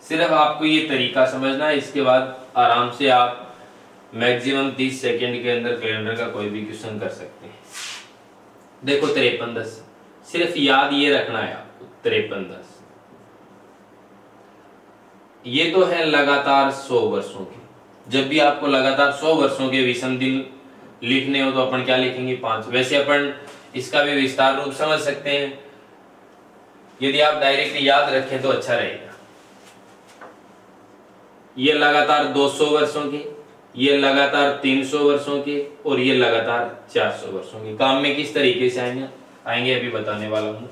[SPEAKER 1] सिर्फ आपको ये तरीका समझना है, इसके बाद आराम से आप मैक्सिमम 30 सेकेंड के अंदर कैलेंडर का कोई भी क्वेश्चन कर सकते हैं। देखो 5310, सिर्फ याद ये रखना है आपको 5310, ये तो है लगातार 100 वर्षों की। जब भी आपको लगातार 100 वर्षों के विषम दिन लिखने हो तो अपन क्या लिखेंगे 5। वैसे अपन इसका भी विस्तार रूप समझ सकते हैं, यदि आप डायरेक्ट याद रखें तो अच्छा रहेगा। ये लगातार 200 वर्षों के, ये लगातार 300 वर्षों के, और ये लगातार 400 वर्षों के। काम में किस तरीके से आएंगे अभी बताने वाला हूं।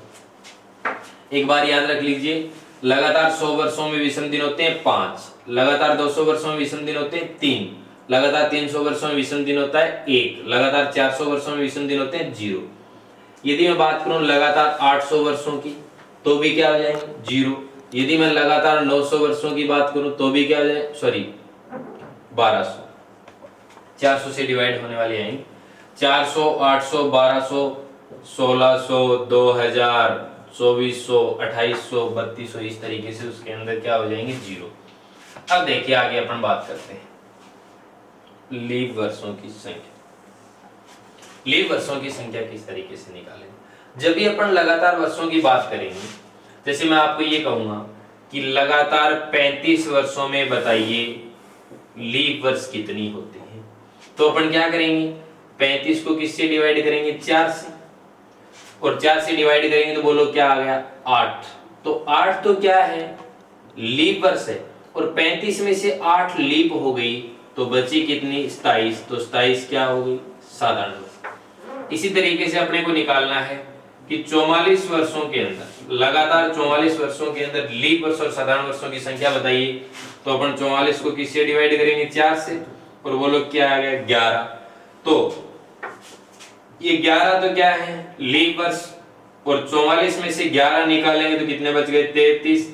[SPEAKER 1] एक बार याद रख लीजिए, लगातार 100 वर्षों में विषम दिन होते हैं 5, लगातार 200 वर्षों में विषम दिन होते हैं 3, लगातार 300 वर्षों में विषम दिन होता है 1, लगातार 400 वर्षों में विषम दिन होते हैं 0। यदि मैं बात करूं लगातार 800 वर्षों की तो भी क्या हो जाएंगे 0। यदि मैं लगातार 900 वर्षों की बात करूं तो भी क्या हो जाए, सॉरी 1200, 400 से डिवाइड होने वाली आएंगे 400, 800, 1200, 1600, 2000, 2400, 2800, 3200, इस तरीके से उसके अंदर क्या हो जाएंगे 0। अब देखिए आगे अपन बात करते हैं लीप वर्षों की संख्या। लीप वर्षों की संख्या किस तरीके से निकालेंगे। जब भी अपन लगातार वर्षों की बात करेंगे, जैसे मैं आपको ये कहूंगा कि लगातार 35 वर्षों में बताइए लीप वर्ष कितनी होते हैं, तो अपन क्या करेंगे 35 को किससे डिवाइड करेंगे 4 से, और 4 से डिवाइड करेंगे तो बोलो क्या आ गया 8। तो 8 तो क्या है लीप वर्ष है, और 35 में से 8 लीप हो गई तो बची कितनी 27, तो 27 क्या हो गई साधारण वर्ष। इसी तरीके से अपने को निकालना है कि 44 वर्षों के अंदर, लगातार 44 वर्षों के अंदर लीप वर्ष और साधारण वर्षों की संख्या बताइए, तो अपन 44 को किससे डिवाइड करेंगे 4 से, और बोलो क्या आ गया 11। तो ये 11 तो क्या है लीप वर्ष, और 44 में से 11 निकालेंगे तो कितने बच गए 33,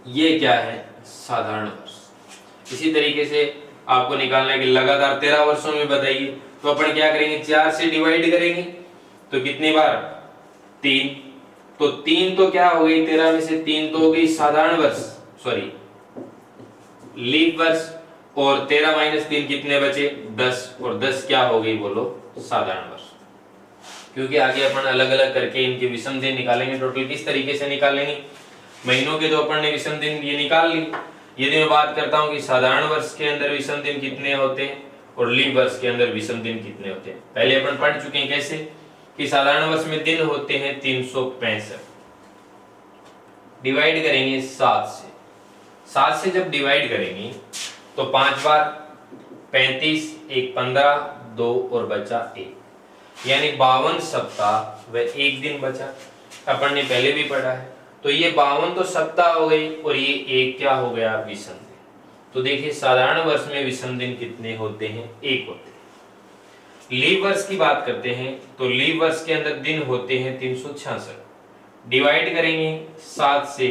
[SPEAKER 1] ये क्या है साधारण वर्ष। इसी तरीके से आपको निकालना है कि लगातार 13 वर्षों में बताइए, तो अपन क्या करेंगे 4 से डिवाइड करेंगे तो कितनी बार 3, तो 3 तो क्या हो गई 13 में से 3 तो हो गई साधारण वर्ष, सॉरी लीप वर्ष, और 13 माइनस 3 कितने बचे 10, और 10 क्या हो गई बोलो साधारण वर्ष। क्योंकि आगे अपन अलग अलग करके इनके विषम दिन निकालेंगे। टोटल किस तरीके से निकालेंगे, महीनों के तो अपन ने विषम दिन ये निकाल ली। यदि मैं बात करता हूं कि साधारण वर्ष के अंदर विषम दिन कितने होते हैं और लीप वर्ष के अंदर विषम दिन कितने होते हैं, पहले अपन पढ़ चुके हैं कैसे कि साधारण वर्ष में दिन होते हैं 365, डिवाइड करेंगे 7 से। 7 से जब डिवाइड करेंगे तो 5 बार 35, 1 15, 2 और बचा 1, यानी 52 सप्ताह व 1 दिन बचा। अपन ने पहले भी पढ़ा है, तो ये 52 तो सप्ताह हो गई और ये 1 क्या हो गया विषम दिन। तो देखिए साधारण वर्ष में विषम दिन कितने होते हैं 1 होते हैं। लीप वर्ष की बात करते हैं तो लीप वर्ष के अंदर दिन होते हैं 366, डिवाइड करेंगे 7 से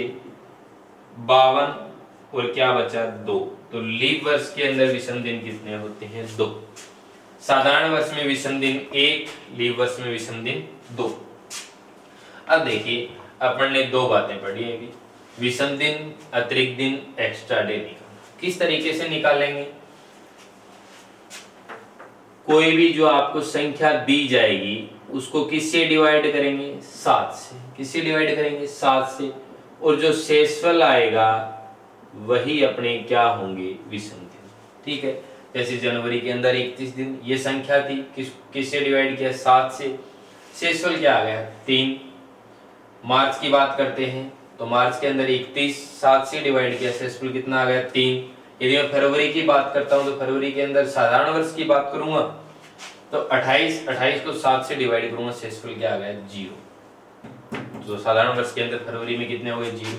[SPEAKER 1] 52 और क्या बचा 2, तो लीप वर्ष के अंदर विषम दिन कितने होते हैं 2। साधारण वर्ष में विषम दिन 1, लीप वर्ष में विषम दिन 2। अब देखिए अपन ने 2 बातें पढ़ी है, विषम दिन, अतिरिक्त दिन, एक्स्ट्रा डे निकालना। किस तरीके से निकालेंगे, कोई भी जो आपको संख्या दी जाएगी उसको किससे डिवाइड करेंगे 7 से। किससे डिवाइड करेंगे 7 से, और जो शेषफल आएगा वही अपने क्या होंगे विषम दिन। ठीक है, जैसे जनवरी के अंदर 31 दिन, ये संख्या थी, किससे डिवाइड किया 7 से, शेषफल क्या आ गया 3। मार्च की बात करते हैं तो मार्च के अंदर 31 7 से डिवाइड किया, शेषफल कितना आ गया 3। यदि मैं फरवरी की बात करता हूं तो फरवरी के अंदर साधारण वर्ष की बात करूंगा तो 28 को 7 से डिवाइड करूंगा, शेषफल क्या आ गया 0। तो साधारण वर्ष के अंदर फरवरी में कितने हो गए 0।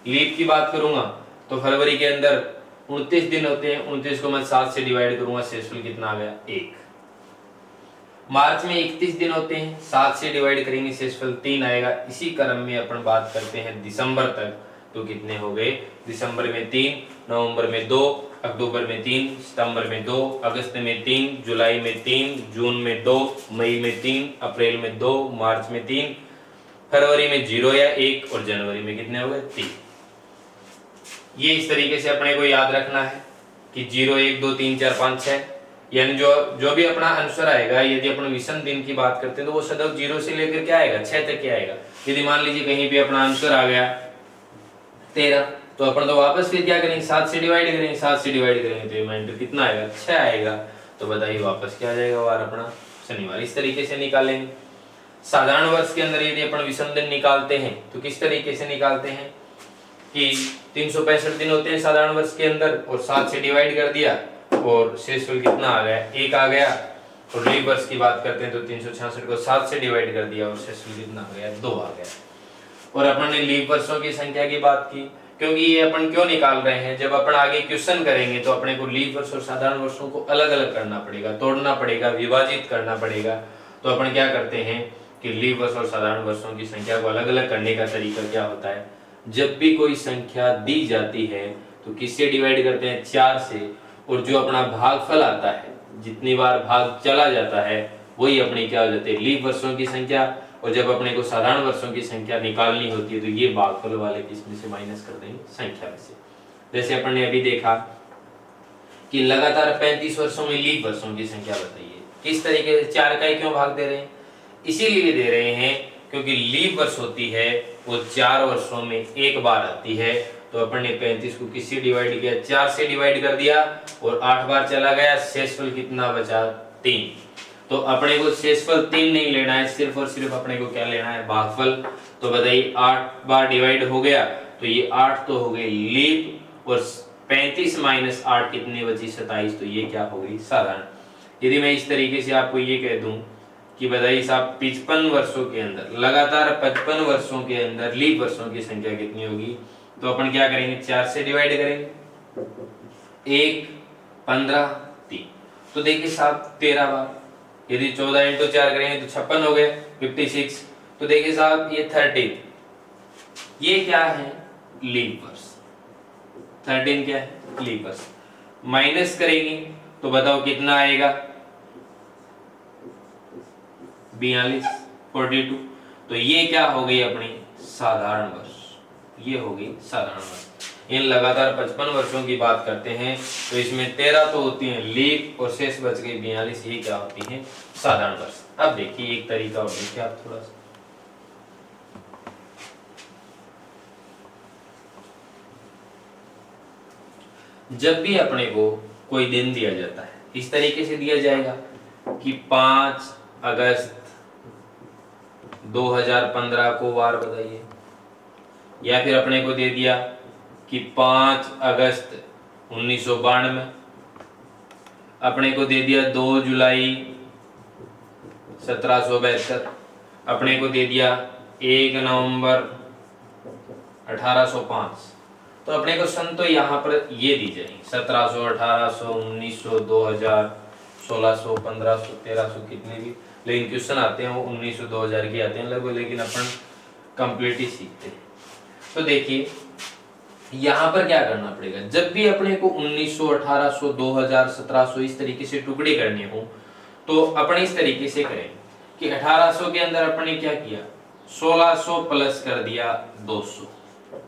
[SPEAKER 1] लीप की बात करूंगा तो फरवरी के अंदर 29 दिन होते हैं, 29 को मैं 7 से डिवाइड करूंगा, शेषफल कितना आ गया 1। मार्च में 31 दिन होते हैं, 7 से डिवाइड करेंगे, शेषफल 3 आएगा। इसी क्रम में अपन बात करते हैं दिसंबर तक, तो कितने हो गए, दिसंबर में 3, नवंबर में 2, अक्टूबर में 3, सितंबर में 2, अगस्त में 3, जुलाई में 3, जून में 2, मई में 3, अप्रैल में 2, मार्च में 3, फरवरी में 0 या 1 और जनवरी में कितने हो गए 3। ये इस तरीके से अपने को याद रखना है कि 0 1 2 3 4 5 6, यानी जो भी अपना आंसर आएगा, यदि अपन विषम दिन की बात करते हैं तो वो सदैव 0 से लेकर क्या आएगा 6 तक क्या आएगा। यदि मान लीजिए कहीं पे अपना आंसर आ गया 13, तो अपन तो वापस फिर क्या करेंगे 7 से डिवाइड करेंगे, 7 से डिवाइड करेंगे तो रिमाइंडर कितना आएगा 6 आएगा। तो बताइए वापस क्या आ जाएगा वार अपना शनिवार। इस तरीके से निकालेंगे। साधारण वर्ष के अंदर यदि अपन विषम दिन निकालते हैं तो किस तरीके से निकालते हैं कि 365 दिन होते हैं साधारण वर्ष के अंदर, और 7 से डिवाइड कर दिया और शेषफल कितना आ गया 1 आ गया। और लीप वर्ष की बात करते हैं तो 366 को 7 से डिवाइड कर दिया और शेषफल कितना आ गया 2 आ गया। और अपन ने लीप वर्षों की संख्या की बात की, क्योंकि ये अपन क्यों निकाल रहे हैं, जब अपन आगे क्वेश्चन करेंगे तो अपने को लीप वर्ष और साधारण वर्षों को अलग अलग करना पड़ेगा, तोड़ना पड़ेगा, विभाजित करना पड़ेगा। तो अपन क्या करते हैं कि लीप वर्ष और साधारण वर्षों की संख्या को अलग अलग करने का तरीका क्या होता है, जब भी कोई संख्या दी जाती है तो किससे डिवाइड करते हैं 4 से, और जो अपना भागफल आता है, जितनी बार भाग चला जाता है वही अपनी क्या हो जाती है लीप वर्षों की संख्या। और जब अपने को साधारण वर्षों की संख्या निकालनी होती है तो ये भागफल वाले किसमें से माइनस कर देंगे संख्या में से। जैसे अपन ने अभी देखा कि लगातार 35 वर्षों में लीप वर्षों की संख्या बताइए, किस तरीके से 4 का ही क्यों भाग दे रहे हैं, इसीलिए दे रहे हैं क्योंकि लीप वर्ष होती है वो 4 वर्षों में एक बार आती है। तो अपन ने 35 को किससे डिवाइड किया 4 से डिवाइड कर दिया और 8 बार चला गया, शेषफल कितना बचा 3। तो अपने को शेषफल 3 नहीं लेना है, सिर्फ और सिर्फ अपने को क्या लेना है भागफल। तो बताइए 8 बार डिवाइड हो गया तो ये 8 तो हो गए लीप, और 35 माइनस 8 कितने बची 27, तो ये क्या हो गई साधारण। यदि मैं इस तरीके से आपको ये कह दूं कि बताइए साहब 55 वर्षों के अंदर, लगातार 55 वर्षों के अंदर लीप वर्षों की संख्या कितनी होगी, तो अपन क्या करेंगे 4 से डिवाइड करेंगे, 1 15 3, तो देखिए साहब 13 बार। यदि 14 इंटू 4 करेंगे तो 56 हो गए 56। तो देखिए साहब ये 13, ये क्या है लीप वर्ष, 13 क्या है लीप वर्ष। माइनस करेंगे तो बताओ कितना आएगा 42 42। तो ये क्या हो गई अपनी साधारण वर्ष, ये हो गई साधारण वर्ष। इन लगातार 55 वर्षों की बात करते हैं तो इसमें 13 तो होती हैं लीप और शेष बच गई 42, ये क्या होती हैं साधारण वर्ष। अब देखिए एक तरीका और देखिए आप थोड़ा सा, जब भी अपने को कोई दिन दिया जाता है इस तरीके से दिया जाएगा कि 5 अगस्त 2015 को वार बताइए, या फिर अपने को दे दिया कि 5 अगस्त 1992, अपने को दे दिया 2 जुलाई 1772, अपने को दे दिया 1 नवंबर 1805। तो अपने को सन तो यहाँ पर ये दी जाएंगे 1700 1800 1900 2000 1600 1500 1300 कितने भी, लेकिन क्वेश्चन आते हैं वो 1900 2000 के आते हैं लगभग, लेकिन अपन कंप्लीट ही सीखते हैं। तो देखिए यहाँ पर क्या करना पड़ेगा, जब भी अपने को 1900 1800 2000 1700 इस तरीके से टुकड़े करने हो तो अपन इस तरीके से करें कि 1800 के अंदर अपन ने क्या किया 1600 प्लस कर दिया 200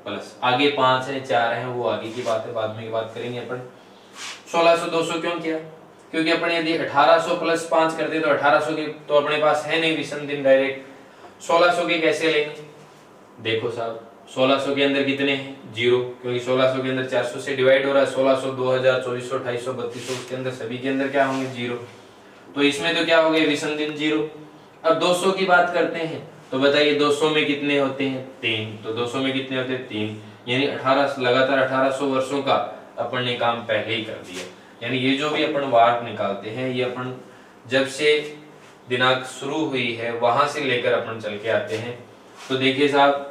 [SPEAKER 1] प्लस, आगे 5 है 4 है वो आगे की बात है, बाद में की बात करेंगे अपन। 1600 200 क्यों किया, क्योंकि अपन यदि 1800 प्लस 5 करते तो 1800 के तो अपने पास है नहीं विषम दिन डायरेक्ट, 1600 के कैसे लेंगे। देखो साहब 1600 के अंदर कितने हैं? 0, क्योंकि 1600 के अंदर 400 से डिवाइड हो रहा है। 1600, 2000, 2400, 2800, 3200, उसके अंदर सभी के अंदर क्या होंगे? 0। तो इसमें तो क्या हो गए? विषम दिन 0। अब 200 की बात करते हैं, तो बताइए 200 में कितने होते हैं? 3। तो 200 में कितने होते हैं? 3। यानी 18 लगातार 1800 वर्षों का अपन ने काम पहले ही कर दिया। यानी ये जो भी अपन वार निकालते हैं, ये अपन जब से दिनांक शुरू हुई है वहां से लेकर अपन चल के आते हैं। तो देखिए साहब,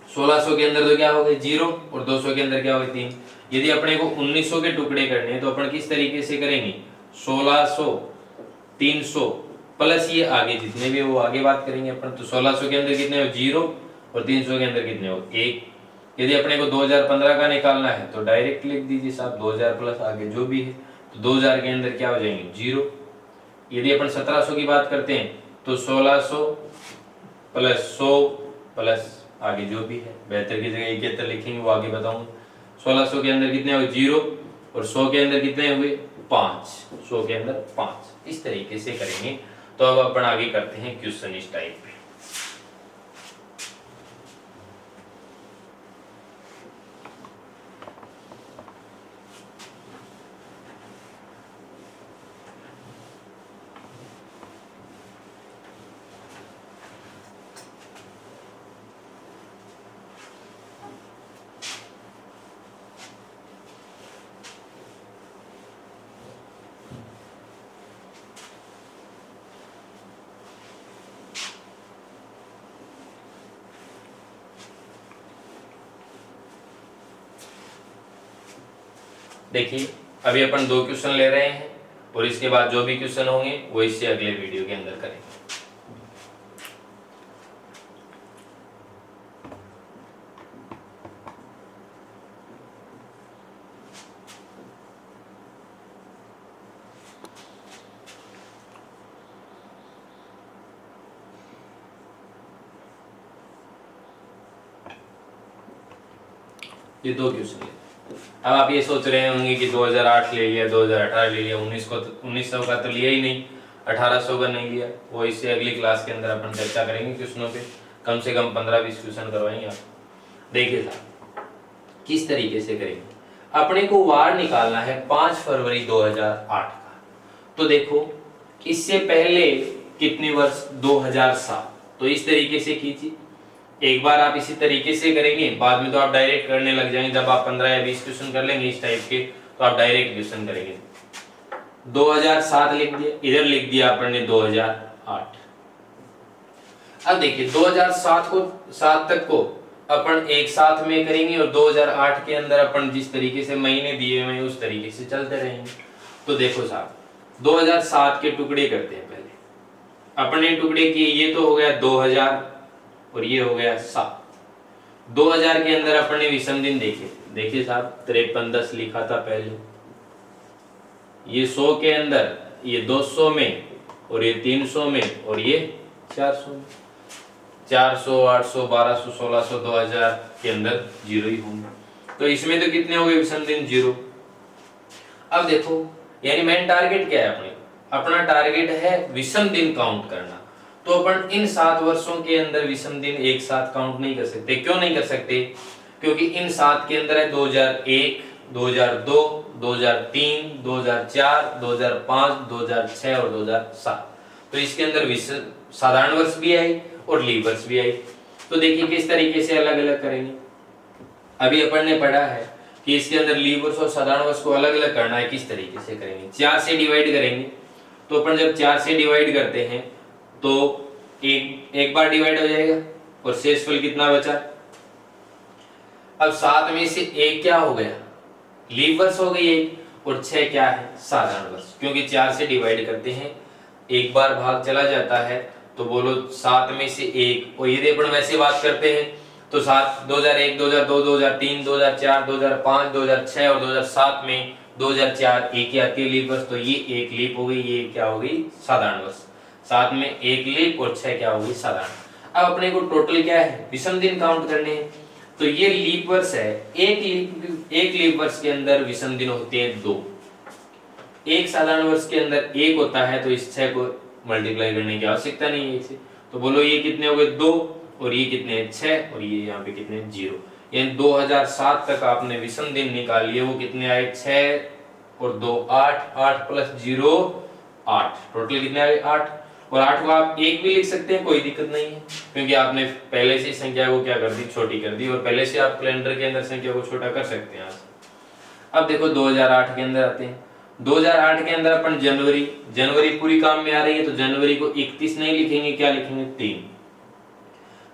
[SPEAKER 1] 1600 के अंदर तो क्या हो गए? 0, और 200 के अंदर क्या हो गए? 3। यदि अपने को 1900 के टुकड़े करने हैं तो अपन किस तरीके से करेंगे? 1600, 300 प्लस ये आगे जितने भी वो आगे बात करेंगे अपन। तो 1600 के अंदर कितने हो? 0, और 300 के अंदर कितने हो? 1। यदि अपने को 2015 का निकालना है तो डायरेक्ट लिख दीजिए साहब 2000 प्लस आगे जो भी है। तो 2000 के अंदर क्या हो जाएंगे? 0। यदि अपन 1700 की बात करते हैं तो 1600 प्लस 100 प्लस आगे जो भी है। 72 की जगह 71 लिखेंगे, वो आगे बताऊंगा। 1600 के अंदर कितने हुए? 0, और 100 के अंदर कितने हुए? 5। 100 के अंदर 5। इस तरीके से करेंगे। तो अब अपन आगे करते हैं क्वेश्चन इस टाइप पे। देखिए, अभी अपन 2 क्वेश्चन ले रहे हैं, और इसके बाद जो भी क्वेश्चन होंगे वो इससे अगले वीडियो के अंदर करेंगे। ये 2 क्वेश्चन ले। अब आप ये सोच रहे होंगे कि 2008 ले लिया, 2018 ले लिया, 1900 का तो लिया ही नहीं, 1800 का नहीं लिया। वो इससे अगली क्लास के अंदर अपन चर्चा करेंगे क्वेश्चनों पे। कम से कम 15-20 क्वेश्चन करवाएंगे आप। देखिए साहब, किस तरीके से करेंगे। अपने को वार निकालना है 5 फरवरी 2008 का। तो देखो, इससे पहले कितने वर्ष? 2007। तो इस तरीके से कीजिए। एक बार आप इसी तरीके से करेंगे, बाद में तो आप डायरेक्ट करने लग जाएंगे। जब आप 15 या 20 क्वेश्चन कर लेंगे इस टाइप के, तो आप डायरेक्ट क्वेश्चन करेंगे। 2007 लिख दिया, इधर लिख दिया अपन ने 2008। अब देखिए 2007 तक को अपन एक साथ में करेंगे, और 2008 के अंदर अपन जिस तरीके से महीने दिए हुए उस तरीके से चलते रहेंगे। तो देखो साहब, 2007 के टुकड़े करते हैं पहले। अपने टुकड़े किए, ये तो हो गया 2000, और ये हो गया 7। 2000 के अंदर अपन ने विषम दिन देखे। देखिए साहब, 53-10 लिखा था पहले। ये 100 के अंदर, ये 200 में, और ये 300 में, और ये 400 में। 400, 800, 1200, 1600, 2000 के अंदर 0 ही होंगे। तो इसमें तो कितने हो गए विषम दिन? 0। अब देखो, यानी मेन टारगेट क्या है अपने? अपना टारगेट है विषम दिन काउंट करना। तो अपन इन 7 वर्षों के अंदर विषम दिन एक साथ काउंट नहीं कर सकते। क्यों नहीं कर सकते? क्योंकि इन 7 के अंदर है 2001, 2002, 2003, 2004, 2005, 2006 और 2007। तो इसके अंदर साधारण वर्ष भी आई और लीप वर्ष भी आई। तो देखिए किस तरीके से अलग अलग करेंगे। अभी अपन ने पढ़ा है कि इसके अंदर लीप वर्ष और साधारण वर्ष को अलग अलग करना है। किस तरीके से करेंगे? 4 से डिवाइड करेंगे। तो अपन जब 4 से डिवाइड करते हैं तो एक बार डिवाइड हो जाएगा, और शेषफल कितना बचा? अब 7 में से 1 क्या हो गया? लीप वर्ष हो गई 1, और 6 क्या है? साधारण वर्ष। क्योंकि 4 से डिवाइड करते हैं, एक बार भाग चला जाता है, तो बोलो 7 में से 1। और यदि अपन वैसे बात करते हैं तो 7 2001, 2002, 2003, 2004, 2005, 2006 और 2007 में 2004 एक ही आती है लीप वर्ष। तो ये 1 लीप हो गई, ये क्या हो गई? साधारण वर्ष। 7 में 1 लीप और 6 क्या हो गई? साधारण। अब अपने को टोटल क्या है? विषम दिन काउंट करने हैं। तो ये लीप वर्ष है। एक लीप वर्ष के अंदर विषम दिन होते हैं 2। एक साधारण वर्ष के अंदर 1 होता है। तो इस 6 को मल्टीप्लाई करने की आवश्यकता नहीं है 1 से। तो बोलो ये कितने हो गए? 2, और ये कितने 6 और ये यहाँ पे कितने 0। यानी 2007 तक आपने विषम दिन निकाल लिए, वो कितने आए 6 और 2 8, 8 प्लस 0 8, टोटल कितने आए 8। और 8 को आप 1 भी लिख सकते हैं, कोई दिक्कत नहीं है, क्योंकि आपने पहले से संख्या को क्या कर दी छोटी कर दी, और पहले से आप कैलेंडर के अंदर संख्या को छोटा कर सकते हैं। अब देखो 2008 के अंदर आते हैं। 2008 के अंदर अपन जनवरी पूरी काम में आ रही है, तो जनवरी को 31 नहीं लिखेंगे, क्या लिखेंगे 3।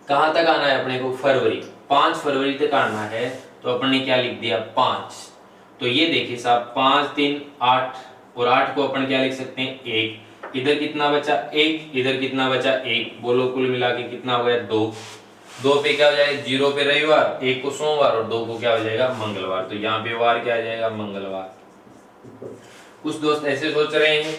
[SPEAKER 1] कहां तक आना है अपने को फरवरी, 5 फरवरी तक आना है, तो अपन ने क्या लिख दिया 5। तो ये देखिए साहब 5 3 8, और 8 को अपन क्या लिख सकते हैं 1, इधर कितना बचा 1, इधर कितना बचा 1, बोलो कुल मिला के कितना हो गया 2। 2 पे क्या हो जाएगा 0 पे रविवार, 1 को सोमवार और 2 को क्या हो जाएगा मंगलवार, तो यहाँ पे वार क्या आ जाएगा मंगलवार। कुछ दोस्त ऐसे सोच रहे हैं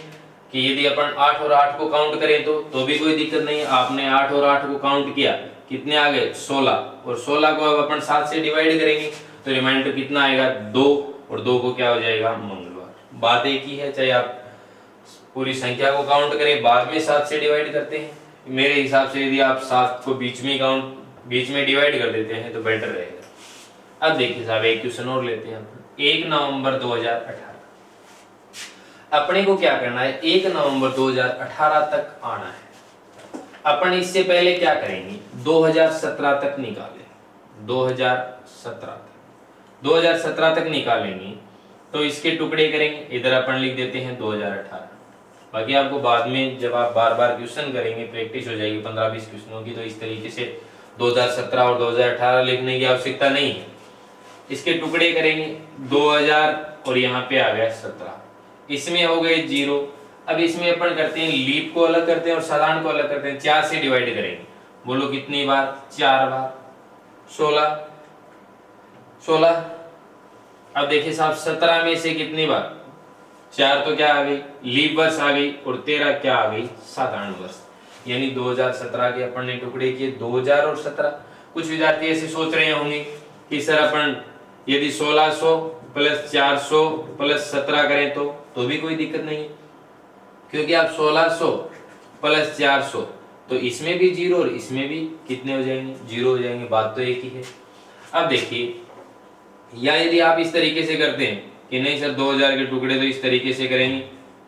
[SPEAKER 1] कि यदि अपन 8 और 8 को काउंट करें तो भी कोई दिक्कत नहीं है। आपने 8 और 8 को काउंट किया, कितने आ गए 16, और 16 को अब अपन 7 से डिवाइड करेंगे तो रिमाइंडर कितना आएगा 2, और 2 को क्या हो जाएगा मंगलवार। बात एक ही है, चाहे आप पूरी संख्या को काउंट करें बाद में 7 से डिवाइड करते हैं, मेरे हिसाब से यदि आप 7 को बीच में डिवाइड कर देते हैं तो बेटर रहेगा। अब देखिए साहब एक क्वेश्चन और लेते हैं। 1 नवंबर 2018 अपने को क्या करना है, 1 नवंबर 2018 तक आना है। अपन इससे पहले क्या करेंगे 2017 तक निकालें, 2017 तक निकालेंगे तो इसके टुकड़े करेंगे, इधर अपन लिख देते हैं 2018। बाकी आपको बाद में जब आप बार बार क्वेश्चन करेंगे प्रैक्टिस हो जाएगी 15-20 क्वेश्चनों की, तो इस तरीके से 2017 और 2018 लिखने की आवश्यकता नहीं है। इसके टुकड़े करेंगे 2000 और यहाँ पे आ गया 17, इसमें हो गए 0। अब इसमें अपन करते हैं लीप को अलग करते हैं और साधारण को अलग करते हैं, 4 से डिवाइड करेंगे, बोलो कितनी बार 4 बार, 16। अब देखिए साहब 17 में से कितनी बार 4 तो क्या आ गई लीप वर्ष आ गई, और 13 क्या आ गई साधारण वर्ष। यानी 2017 के अपन ने टुकड़े किए 2000 और 17। कुछ विद्यार्थी ऐसे सोच रहे होंगे कि सर अपन यदि 1600 प्लस 400 प्लस 17 करें तो भी कोई दिक्कत नहीं है, क्योंकि आप 1600 प्लस 400 तो इसमें भी 0 और इसमें भी कितने हो जाएंगे 0 हो जाएंगे, बात तो एक ही है। अब देखिए, या यदि आप इस तरीके से करते हैं कि नहीं सर 2000 के टुकड़े तो इस तरीके से करेंगे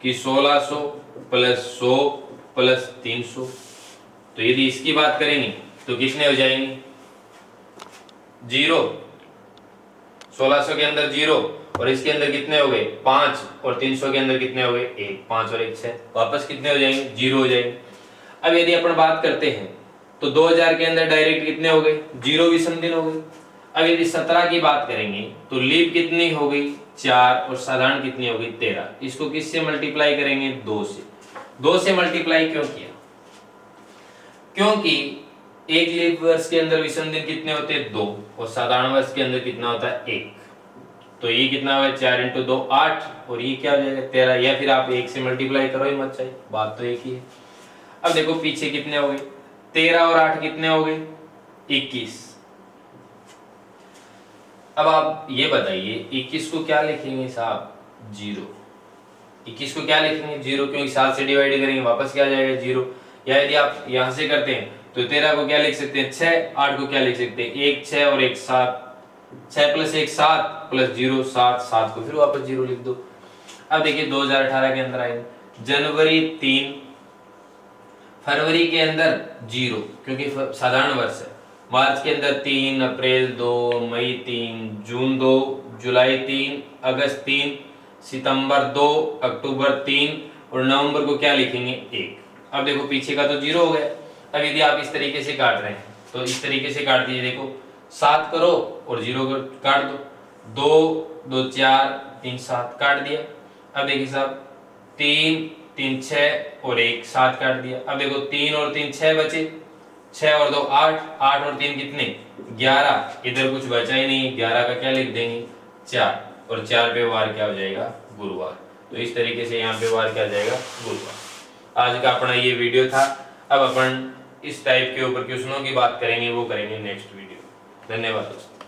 [SPEAKER 1] कि 1600 प्लस 100 प्लस 300, तो यदि इसकी बात करेंगे तो कितने हो जाएंगे 0। 1600 के अंदर 0 और इसके अंदर कितने हो गए 5, और 300 के अंदर कितने हो गए 1, 5 और 1 6, वापस कितने हो जाएंगे 0 हो जाएंगे। अब यदि अपन बात करते हैं तो 2000 के अंदर डायरेक्ट कितने हो गए 0 विषम दिन हो गए। अब यदि 17 की बात करेंगे तो लीप कितनी हो गई 4, और साधारण कितनी हो गई 13। इसको किससे मल्टीप्लाई करेंगे 2 से। 2 से मल्टीप्लाई क्यों किया, क्योंकि एक लीप वर्ष के अंदर विषम दिन कितने होते हैं 2, और साधारण वर्ष के अंदर कितना होता है 1, तो ये कितना हुआ 4 × 2 8, और ये क्या हो जाएगा 13, या फिर आप 1 से मल्टीप्लाई करो ही मत चाहिए, बात तो एक ही है। अब देखो पीछे कितने हो गए 13 और 8 कितने हो गए 21। अब आप ये बताइए 21 को क्या लिखेंगे साहब 0, 21 को क्या लिखेंगे 0, क्योंकि 7 से डिवाइड करेंगे वापस क्या आ जाएगा 0। या यदि आप यहां से करते हैं तो 13 को क्या लिख सकते हैं 6, 8 को क्या लिख सकते हैं 1 6 और 1 7, 6 प्लस 1 7 प्लस 0 7, 7 को फिर वापस 0 लिख दो। अब देखिए 2018 के अंदर आएंगे जनवरी 3, फरवरी के अंदर 0 क्योंकि साधारण वर्ष है, मार्च के अंदर 3, अप्रैल 2, मई 3, जून 2, जुलाई 3, अगस्त 3, सितंबर 2, अक्टूबर 3, और नवंबर को क्या लिखेंगे 1। अब देखो पीछे का तो 0 हो गया। अब यदि आप इस तरीके से काट रहे हैं तो इस तरीके से काट दीजिए, देखो 7 करो और 0 को काट दो, 2 2 4 3 7 काट दिया। अब देखिए साहब 3 3 6 और 1 7 काट दिया। अब देखो 3 और 3 6 बचे, 6 और 2 8, 8 और 3 कितने 11, इधर कुछ बचा ही नहीं, 11 का क्या लिख देंगे 4, और 4 पे वार क्या हो जाएगा गुरुवार। तो इस तरीके से यहाँ पे वार क्या आ जाएगा गुरुवार। आज का अपना ये वीडियो था। अब अपन इस टाइप के ऊपर क्वेश्चनों की बात करेंगे, वो करेंगे नेक्स्ट वीडियो। धन्यवाद दोस्तों।